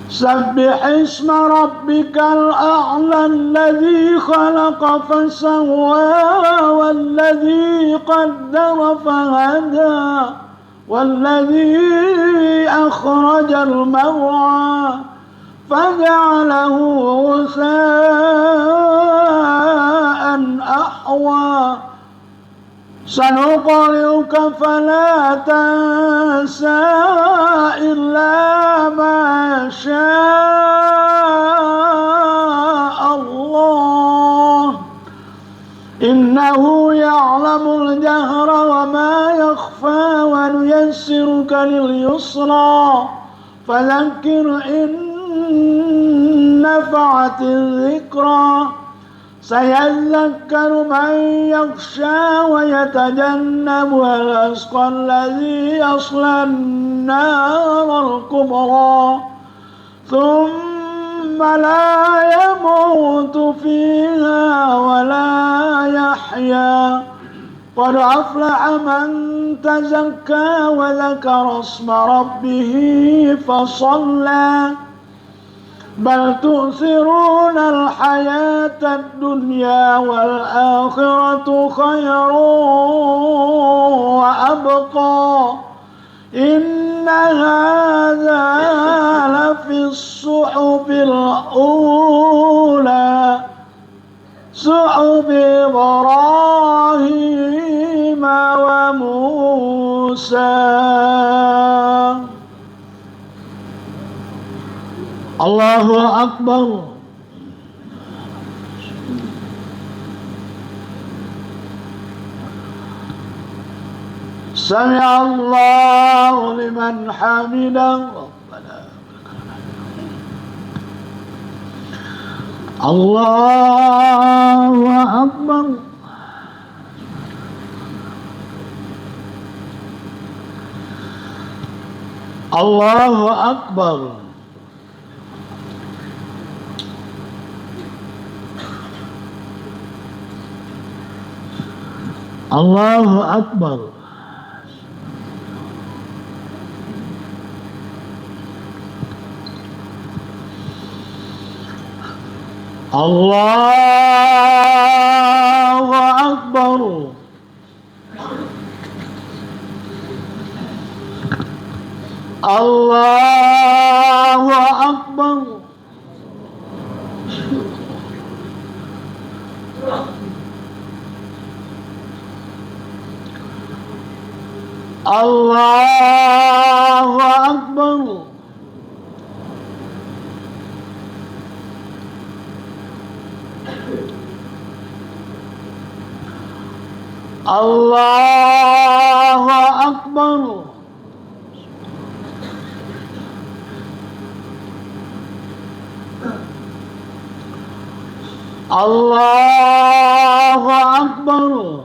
سبح اسم ربك الأعلى الذي خلق فسوى والذي قدر فهدى والذي أخرج المرعى فجعله غثاء أحوى سنقرئك فلا تنسى إلا ما شاء الله إنه يعلم الجهر وما يخفى ونيسرك لليسرى فذكر إن نفعت الذكرى سيذكر من يخشى ويتجنبها الأشقى الذي يصلى النار الكبرى ثم لا يموت فيها ولا يحيا قد أفلح من تزكى وذكر اسم ربه فصلى بل تؤثرون الحياة الدنيا والآخرة خير وأبقى إن هذا لفي الصحف الأولى صحف إبراهيم وموسى. الله أكبر. سمع الله لمن حمده ربنا الله أكبر. الله أكبر. الله أكبر. الله أكبر. الله أكبر. الله أكبر. الله أكبر. الله أكبر.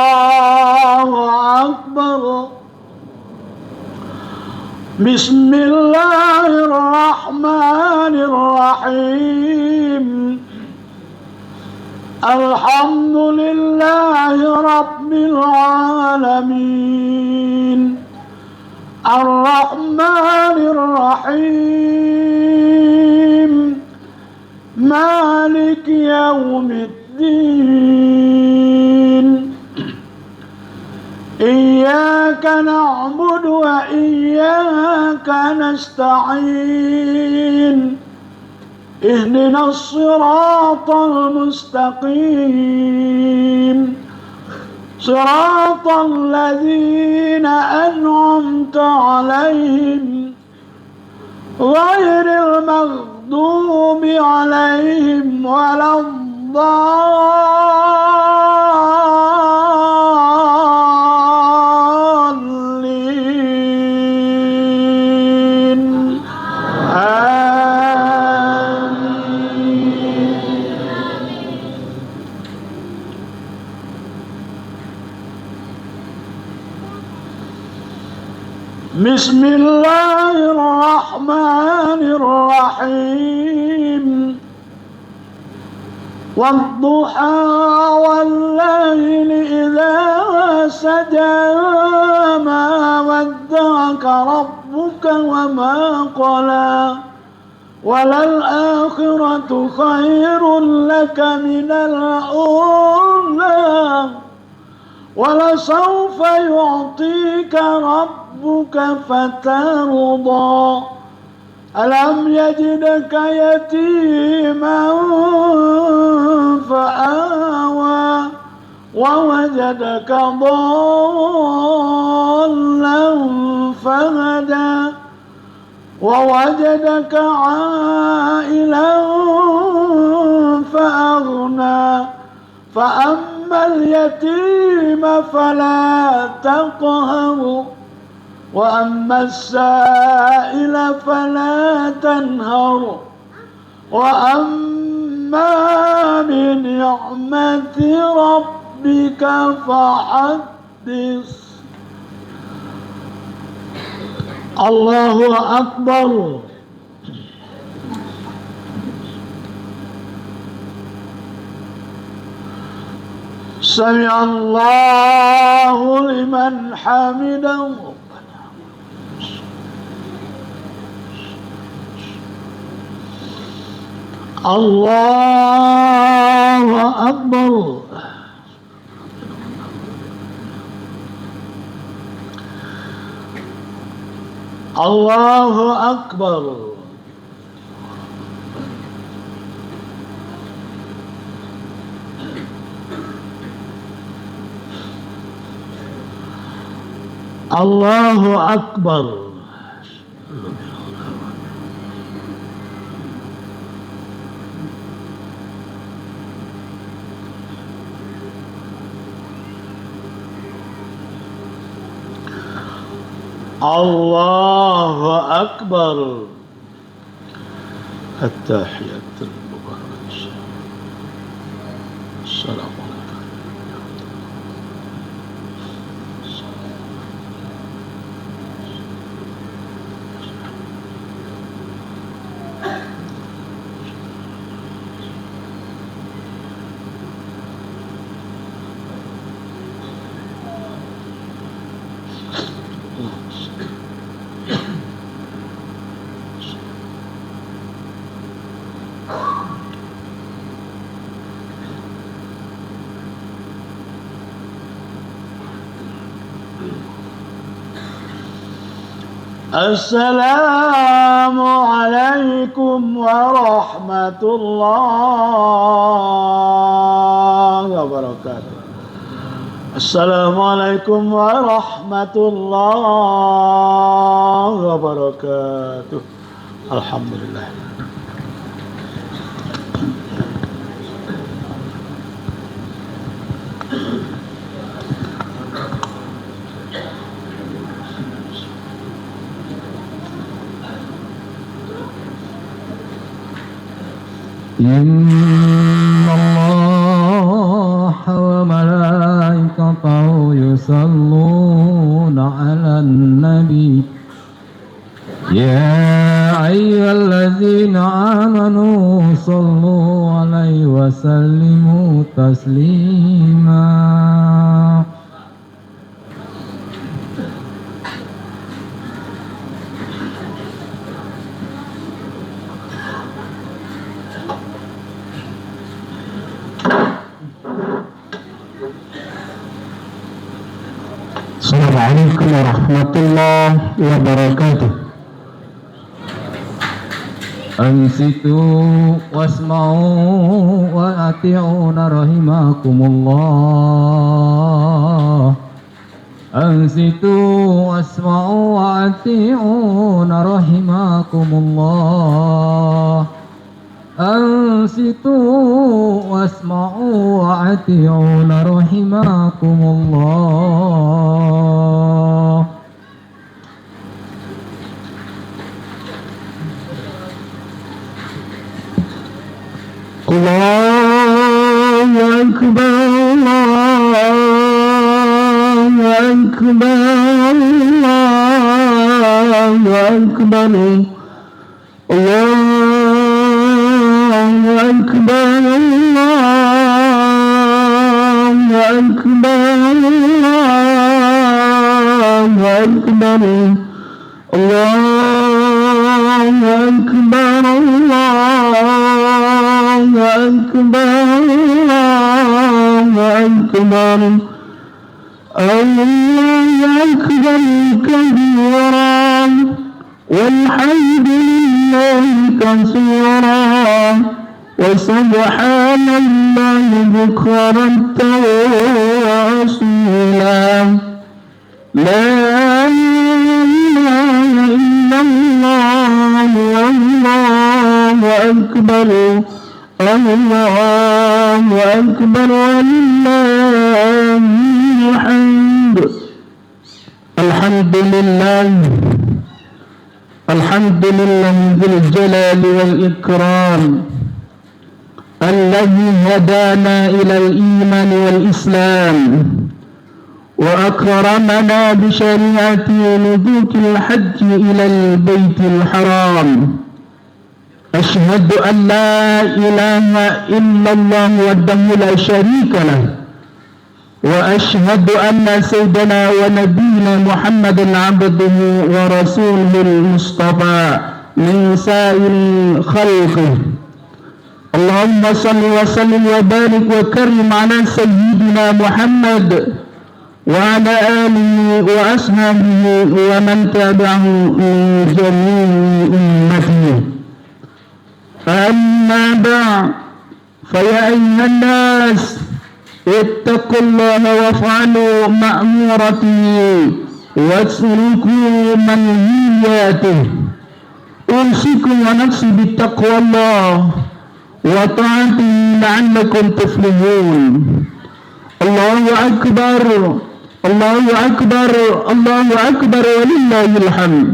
الله أكبر. بسم الله الرحمن الرحيم الحمد لله رب العالمين الرحمن الرحيم مالك يوم الدين إياك نعبد وإياك نستعين اهدنا الصراط المستقيم صراط الذين أنعمت عليهم غير المغضوب عليهم ولا الضالين آمين. بسم الله الرحمن الرحيم والضحى والليل إذا سجى ما ودعك ربك وما قلى وللآخرة خير لك من الأولى ولسوف يعطيك ربك فترضى ألم يجدك يتيما فآوى ووجدك ضالا فهدى ووجدك عائلا فأغنى فأما اليتيم فلا تقهر وأما السائل فلا تنهر وأما بنعمة ربك فحدث الله أكبر سمع الله لمن حمده الله أكبر الله أكبر الله أكبر الله أكبر التحيات المباركة السلام عليكم السلام عليكم ورحمة الله وبركاته السلام عليكم ورحمة الله وبركاته الحمد لله إن الله وملائكته يصلون على النبي يا أيها الذين آمنوا صلوا عليه وسلموا تسليما Assalamualaikum warahmatullahi wabarakatuh. أنصتوا واسمعوا وأطيعون رحمكم الله أنصتوا واسمعوا وأطيعون رحمكم الله أنصتوا واسمعوا وأطيعون رحمكم الله الله أكبر الله أكبر الله أكبر الله أكبر الله أكبر الله أكبر الله أكبر الله أكبر الله أكبر الله أكبر كبيرا والحمد لله كثيرا وسبحان الله بكرة وأصيلا لا إله إلا الله والله أكبر الله أكبر ولله الحمد الحمد لله الحمد لله ذي الجلال والإكرام الذي هدانا إلى الإيمان والإسلام وأكرمنا بشريعة نذوك الحج إلى البيت الحرام أشهد أن لا إله إلا الله وحده لا شريك له وأشهد أن سيدنا ونبينا محمد عبده ورسوله المصطفى من سائر خلقه اللهم صل وسلم وبارك وكرم على سيدنا محمد وعلى آله وأصحابه ومن تبعه من جميع أمته أما بعد فيا أيها الناس اتقوا الله وافعلوا مأمورته واتركوا منهياته أوصيكم ونفسي بتقوى الله وطاعته لعلكم تفلحون الله أكبر الله أكبر الله أكبر ولله الحمد.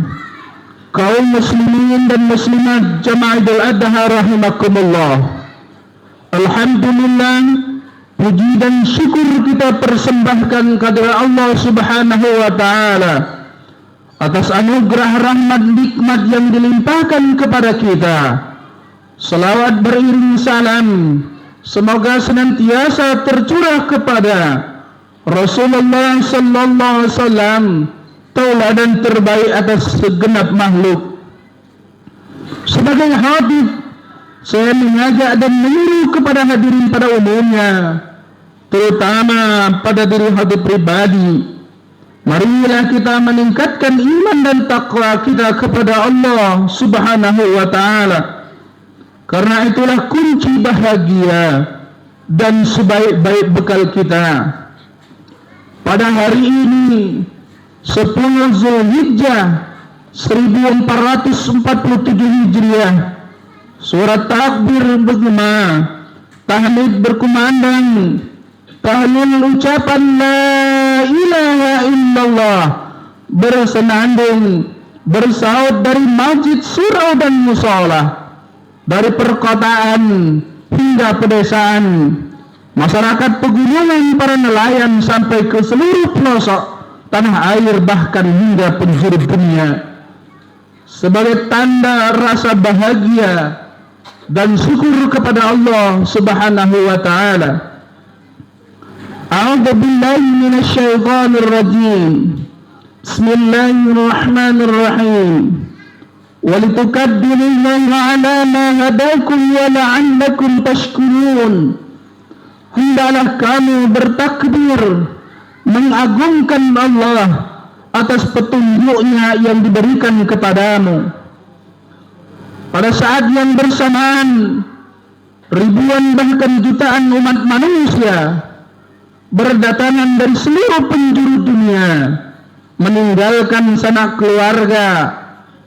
Kaum muslimin dan muslimat jamaah Idul Adha rahimakumullah. Alhamdulillah, puji dan syukur kita persembahkan kepada Allah Subhanahu wa taala atas anugerah rahmat nikmat yang dilimpahkan kepada kita. Salawat beriring salam semoga senantiasa tercurah kepada Rasulullah sallallahu alaihi wasallam, tauladan terbaik atas segenap makhluk. Sebagai hadis, saya mengajak dan menyuruh kepada hadirin pada umumnya, terutama pada diri hadis pribadi, marilah kita meningkatkan iman dan takwa kita kepada Allah Subhanahu wa taala. Karena itulah kunci bahagia dan sebaik-baik bekal kita. Pada hari ini 10 Zulhijjah 1447 Hijriah, surat takbir bergema, tahlil berkumandang, tahlil ucapan la ilaha illallah bersenandung bersaut dari masjid, surau dan musola, dari perkotaan hingga pedesaan, masyarakat pegunungan, para nelayan sampai ke seluruh pelosok tanah air bahkan hingga penjuru dunia, sebagai tanda rasa bahagia dan syukur kepada Allah Subhanahu wa taala. A'udzu billahi minasyaitonir rajim. Bismillahirrahmanirrahim. Walitukabbirullaha 'ala ma hadakum wa la'allakum tashkurun. Hendaklah kamu bertakbir, mengagungkan Allah atas petunjuknya yang diberikan kepadamu. Pada saat yang bersamaan, ribuan bahkan jutaan umat manusia berdatangan dari seluruh penjuru dunia, meninggalkan sanak keluarga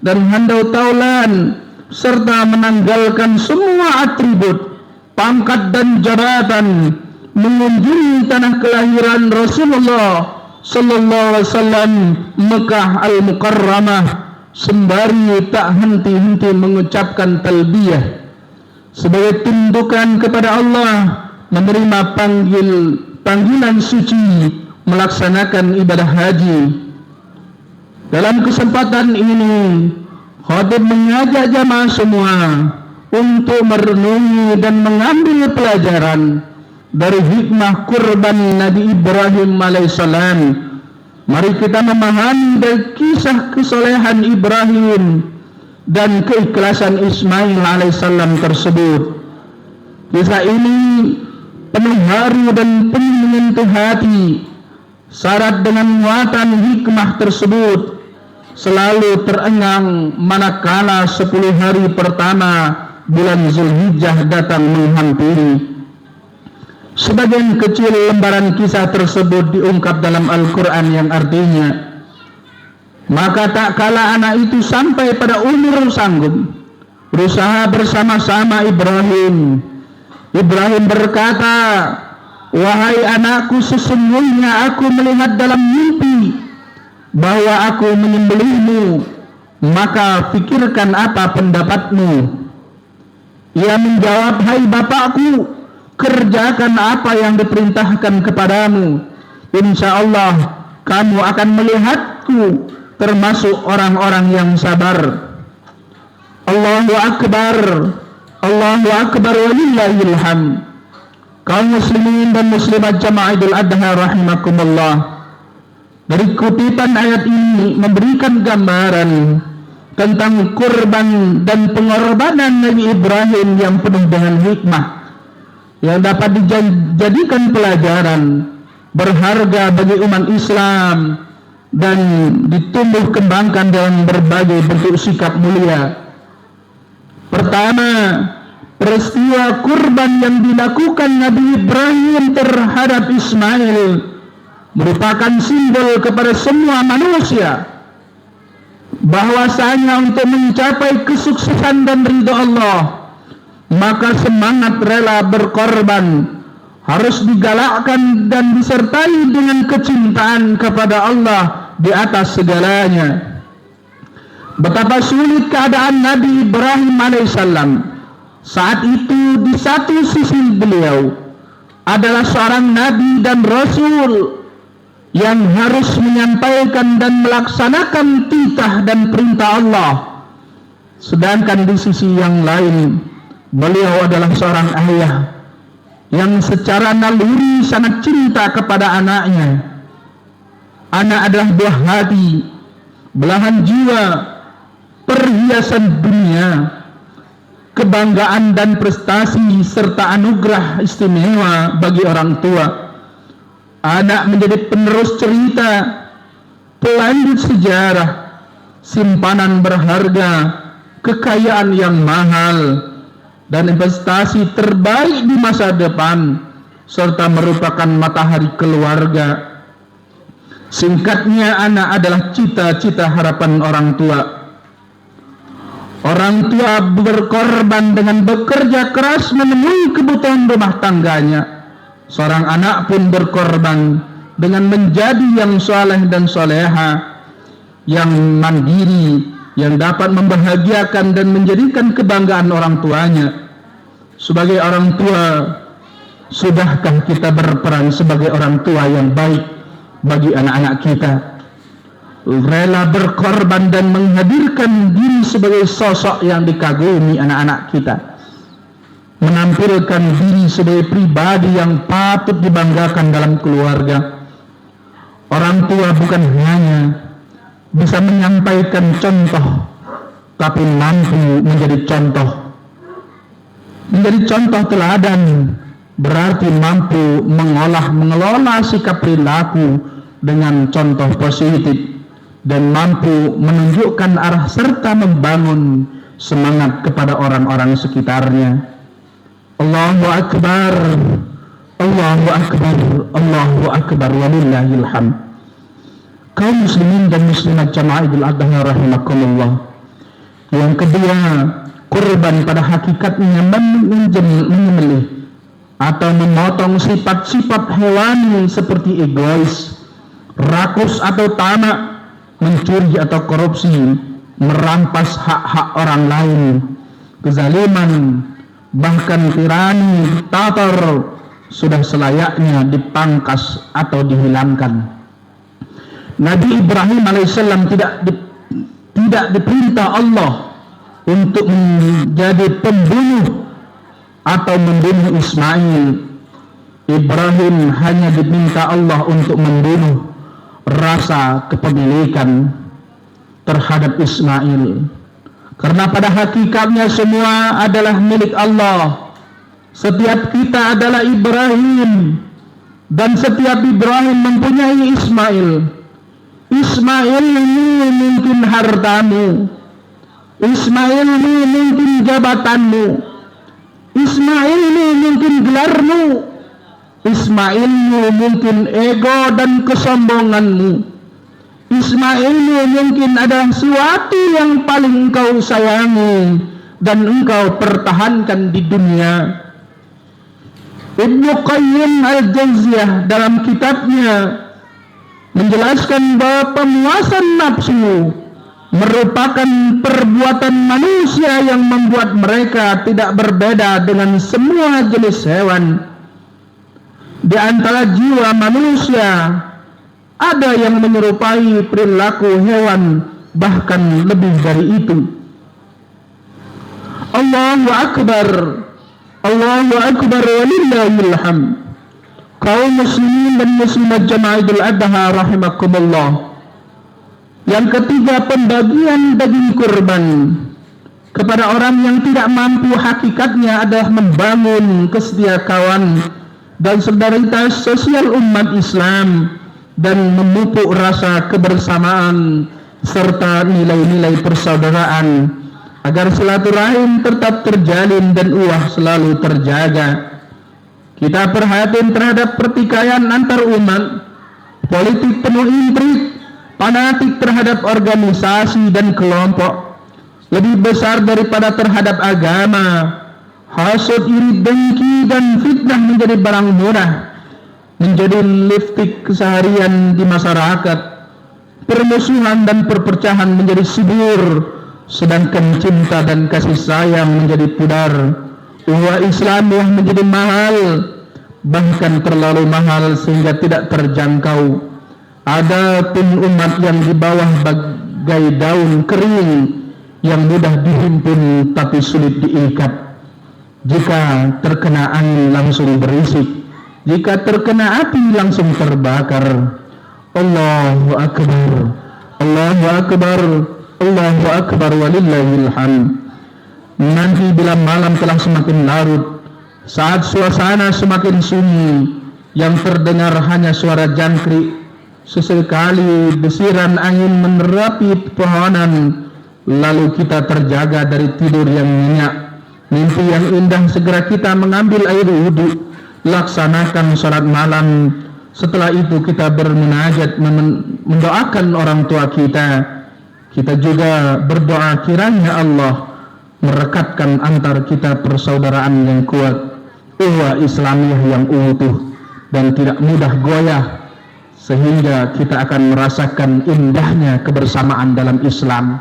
dan handau taulan, serta menanggalkan semua atribut, pangkat dan jabatan, mengunjungi tanah kelahiran Rasulullah sallallahu alaihi wasallam, Mekah Al-Mukarramah, sembari tak henti-henti mengucapkan talbiyah sebagai tundukan kepada Allah, menerima panggilan suci, melaksanakan ibadah haji. Dalam kesempatan ini, Khatib mengajak jamaah semua untuk merenungi dan mengambil pelajaran dari hikmah kurban Nabi Ibrahim alaihissalam. Mari kita memahami dari kisah kesolehan Ibrahim dan keikhlasan Ismail alaihissalam tersebut. Kisah ini penuh haru dan penuh menyentuh hati. Syarat dengan muatan hikmah tersebut selalu terengang manakala 10 hari pertama bulan Zulhijjah datang menghampiri. Sebagian kecil lembaran kisah tersebut diungkap dalam Al-Quran yang artinya, maka tak kala anak itu sampai pada umur sanggup, berusaha bersama-sama Ibrahim. Ibrahim berkata, wahai anakku, sesungguhnya aku melihat dalam mimpi bahwa aku menyembelihmu, maka pikirkan apa pendapatmu. Ia menjawab, hai bapakku, kerjakan apa yang diperintahkan kepadamu. Insya Allah kamu akan melihatku termasuk orang-orang yang sabar. Allahu Akbar, Allahu Akbar, walillahil hamd. Kaum muslimin dan muslimat jamaah Idul Adha rahimakumullah, dari kutipan ayat ini memberikan gambaran tentang kurban dan pengorbanan Nabi Ibrahim yang penuh dengan hikmah, yang dapat dijadikan pelajaran berharga bagi umat Islam dan ditumbuh kembangkan dalam berbagai bentuk sikap mulia. Pertama, peristiwa kurban yang dilakukan Nabi Ibrahim terhadap Ismail merupakan simbol kepada semua manusia bahwasanya untuk mencapai kesuksesan dan ridha Allah, maka semangat rela berkorban harus digalakkan dan disertai dengan kecintaan kepada Allah di atas segalanya. Betapa sulit keadaan Nabi Ibrahim alaihissalam saat itu. Di satu sisi beliau adalah seorang nabi dan rasul yang harus menyampaikan dan melaksanakan titah dan perintah Allah, sedangkan di sisi yang lain beliau adalah seorang ayah yang secara naluri sangat cinta kepada anaknya. Anak adalah buah hati, belahan jiwa, perhiasan dunia, kebanggaan dan prestasi serta anugerah istimewa bagi orang tua. Anak menjadi penerus cerita, pelanjut sejarah, simpanan berharga, kekayaan yang mahal, dan investasi terbaik di masa depan, serta merupakan matahari keluarga. Singkatnya, anak adalah cita-cita harapan orang tua. Orang tua berkorban dengan bekerja keras memenuhi kebutuhan rumah tangganya. Seorang anak pun berkorban dengan menjadi yang soleh dan soleha, yang mandiri, yang dapat membahagiakan dan menjadikan kebanggaan orang tuanya. Sebagai orang tua, sudahkah kita berperan sebagai orang tua yang baik bagi anak-anak kita? Rela berkorban dan menghadirkan diri sebagai sosok yang dikagumi anak-anak kita, menampilkan diri sebagai pribadi yang patut dibanggakan dalam keluarga. Orang tua bukan hanya bisa menyampaikan contoh, tapi mampu menjadi contoh teladan, berarti mampu mengelola sikap perilaku dengan contoh positif dan mampu menunjukkan arah serta membangun semangat kepada orang-orang sekitarnya. Allahu Akbar, Allahu Akbar, Allahu Akbar, walillahil hamd. Kaum muslimin dan muslimat jamaah Idul Adha rahimakumullah. Yang kedua, kurban pada hakikatnya menyembelih atau memotong sifat-sifat hewani seperti egois, rakus atau tamak, mencuri atau korupsi, merampas hak-hak orang lain, kezaliman, bahkan tirani, diktator sudah selayaknya dipangkas atau dihilangkan. Nabi Ibrahim alaihissalam tidak tidak diperintah Allah untuk menjadi pembunuh atau membunuh Ismail. Ibrahim hanya diminta Allah untuk membunuh rasa kepemilikan terhadap Ismail, karena pada hakikatnya semua adalah milik Allah. Setiap kita adalah Ibrahim, dan setiap Ibrahim mempunyai Ismail. Ismail ini mungkin hartamu, Ismail ini mungkin jabatanmu, Ismail ini mungkin gelarmu, Ismail ini mungkin ego dan kesombonganmu, Ismail ini mungkin adalah sesuatu yang paling engkau sayangi dan engkau pertahankan di dunia. Ibnu Qayyim al-Jauziyah dalam kitabnya menjelaskan bahwa pemuasan nafsu merupakan perbuatan manusia yang membuat mereka tidak berbeda dengan semua jenis hewan. Di antara jiwa manusia ada yang menyerupai perilaku hewan, bahkan lebih dari itu. Allahu Akbar, Allahu Akbar walillahil hamd. Kaum muslimin dan muslimat jamaah Idul Adha rahimakumullah. Yang ketiga, pembagian daging kurban kepada orang yang tidak mampu hakikatnya adalah membangun kesetiakawan dan solidaritas sosial umat Islam dan memupuk rasa kebersamaan serta nilai-nilai persaudaraan agar silaturahim tetap terjalin dan uwah selalu terjaga. Kita perhatian terhadap pertikaian antar umat, politik penuh intrik, fanatik terhadap organisasi dan kelompok, lebih besar daripada terhadap agama. Hasud, iri, dengki, dan fitnah menjadi barang murah, menjadi lipstik keseharian di masyarakat. Permusuhan dan perpecahan menjadi subur, sedangkan cinta dan kasih sayang menjadi pudar. Uhuah Islamiyah menjadi mahal, bahkan terlalu mahal sehingga tidak terjangkau. Adapun umat yang di bawah bagai daun kering yang mudah dihimpun tapi sulit diikat. Jika terkena angin langsung berisik, jika terkena api langsung terbakar. Allahu Akbar, Allahu Akbar, Allahu Akbar walillahil hamd. Nanti bila malam telah semakin larut, saat suasana semakin sunyi, yang terdengar hanya suara jangkrik, sesekali desiran angin menerapi pepohonan, lalu kita terjaga dari tidur yang nyenyak. Mimpi yang indah, segera kita mengambil air wudhu, laksanakan salat malam. Setelah itu kita bermunajat, mendoakan orang tua kita. Kita juga berdoa kiranya Allah merekatkan antar kita persaudaraan yang kuat, uhuah Islamiyah yang utuh dan tidak mudah goyah, sehingga kita akan merasakan indahnya kebersamaan dalam Islam.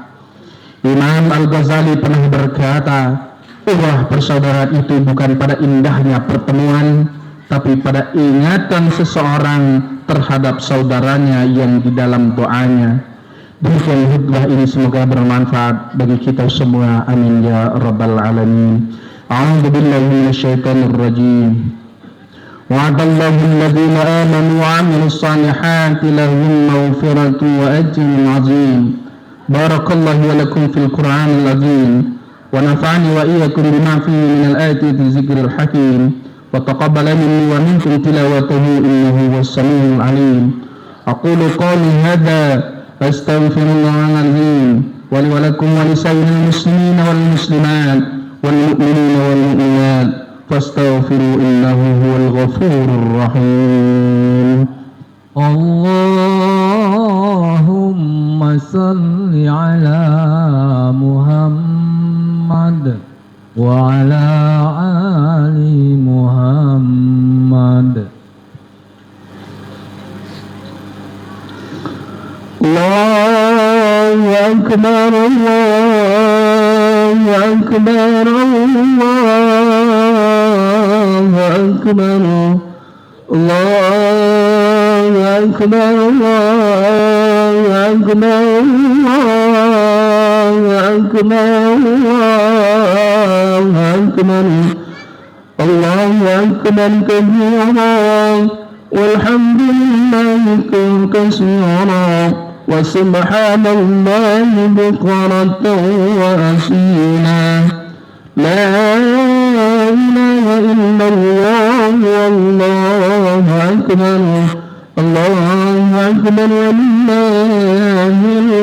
Imam Al-Ghazali pernah berkata, uhuah persaudaraan itu bukan pada indahnya pertemuan, tapi pada ingatan seseorang terhadap saudaranya yang di dalam doanya. Demikian khutbah ini semoga bermanfaat bagi kita semua. Amin ya rabbal alamin. A'udzu billahi minasyaitonir rajim. Wa'adallahu alladhina amanu wa 'amilus salihati lahum maghfiratun wa ajrun 'azim. Barakallahu wa lakum fil Qur'anil 'azim wa nafa'ani wa iyyakum bima fihi minal ayati dzikril hakim wa taqabbala minni wa minkum tilawatahu innahu was-sami'ul 'alim. Aqulu qawli hadza أستغفر الله العظيم ولي ولكم ولسائر المسلمين والمسلمات والمؤمنين والمؤمنات فاستغفروا إنه هو الغفور الرحيم. اللهم صل على محمد وعلى آل محمد. Allahu Akbar, Allahu Akbar, Allahu Akbar, Allahu Akbar, Allahu Akbar, أكبر الله أكبر الله أكبر كبيرا والحمد لله كثيرا وسبحان الله بكرة وأصيلا لا إله إلا الله والله أكبر الله أكبر ولله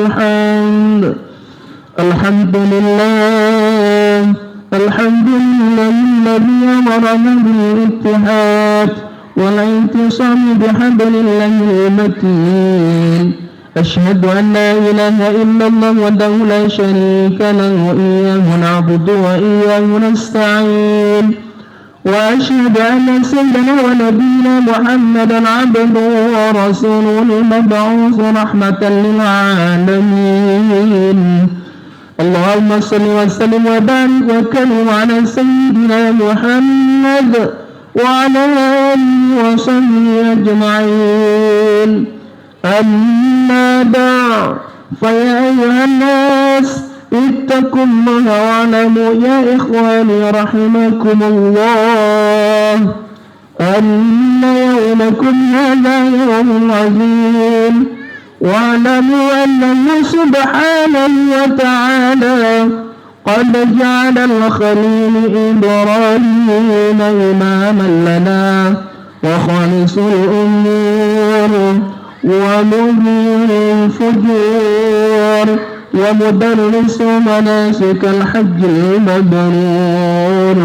الحمد الحمد لله الحمد لله الذي أمرنا بالاتحاد والاعتصام بحبل الله المتين أشهد أن لا إله إلا الله وحده لا شريك له إياه نعبد وإياه نستعين وأشهد أن سيدنا ونبينا محمدا عبده ورسوله المبعوث رحمة للعالمين اللهم صل وسلم وبارك وكرم على سيدنا محمد وعلى آله وصحبه أجمعين أما بعد فيا أيها الناس اتقوا الله واعلموا يا إخواني رحمكم الله أن يومكم هذا يوم عظيم واعلموا أنه سبحانه وتعالى قد جعل الخليل إبراهيم إماما لنا وخالص الأمور ومبين الفجور ومدرس مناسك الحج المبرور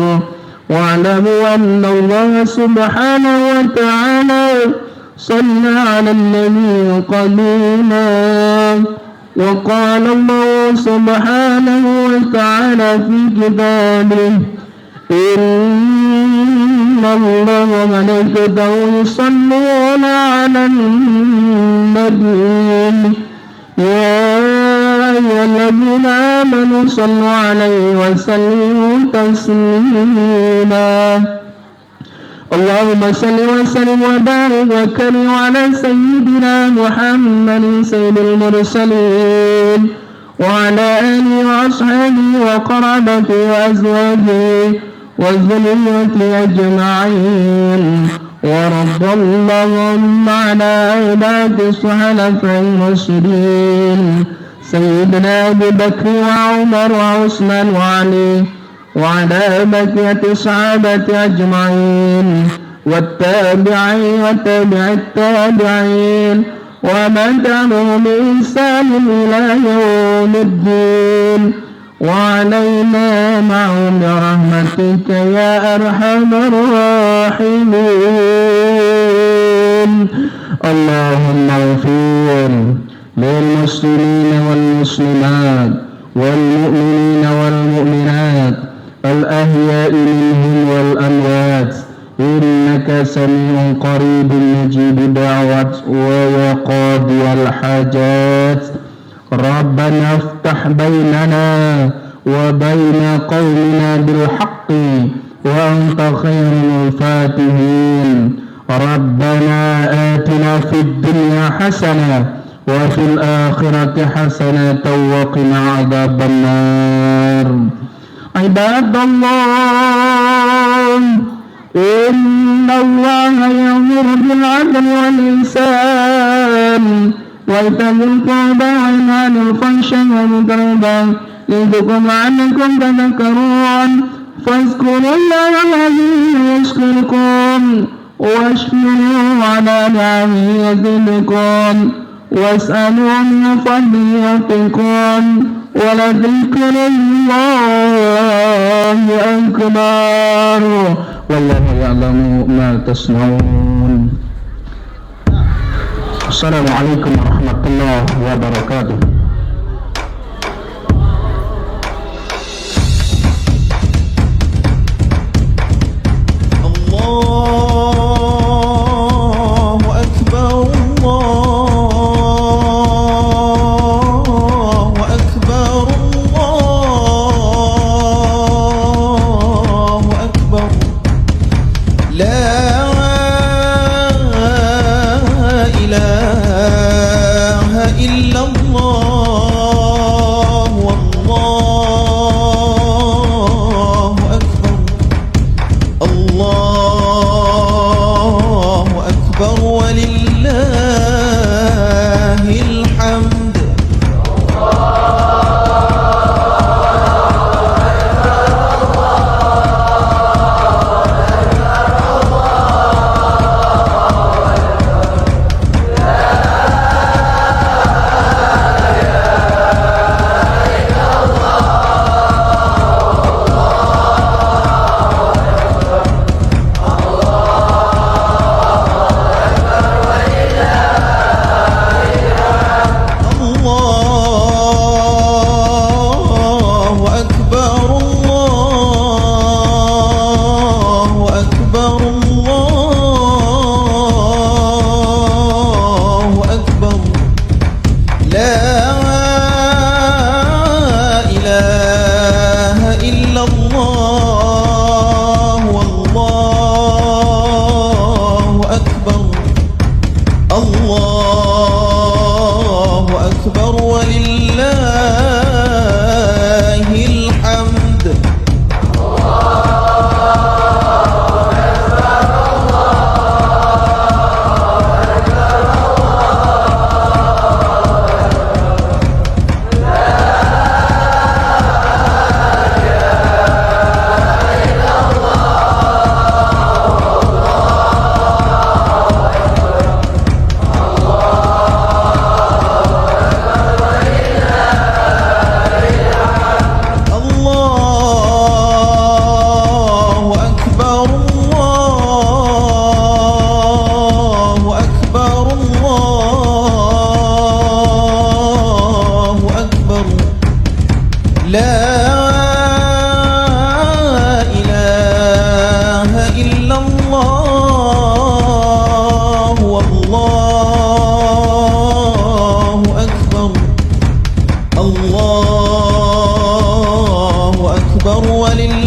واعلموا أن الله سبحانه وتعالى صلى على النبي قديما وقال الله سبحانه وتعالى في كتابه إن الله وملائكته يصلون على النبي يا أيها الذين آمنوا صلوا عليه وسلموا تسليما اللهم صل وسلم وبارك وكرم على سيدنا محمد سيد المرسلين وعلى آله وأصحابه وقرابته وأزواجه وذريته أجمعين ورضى اللهم على عباد الخلفاء الراشدين سيدنا أبي بكر وعمر وعثمان وعلي وعلى بقية الصحابة أجمعين والتابعين وتابع التابعين ومن تبعهم بإحسان إلى يوم الدين وعلينا معهم برحمتك يا أرحم الراحمين اللهم اغفر للمسلمين والمسلمات والمؤمنين والمؤمنات الأحياء منهم والأموات إنك سميع قريب مجيب دعوات وقاضي الحاجات ربنا افتح بيننا وبين قومنا بالحق وأنت خير الفاتحين ربنا آتنا في الدنيا حسنة وفي الآخرة حسنة وقنا عذاب النار عباد الله إن الله يأمر بالعدل والإحسان وإيتاء ذي القربى وينهى عن الفحشاء والمنكر والبغي يعظكم لعلكم تذكرون فاذكروا الله العظيم يذكركم واشكروا على نعمه يزدكم واسألوا من فضله يعطكم ولذكر الله أكبر والله يعلم ما تصنعون السلام عليكم ورحمة الله وبركاته الله أكبر الله أكبر الله أكبر لا إله إلا الله الله أكبر ولله الحمد الله أكبر ولله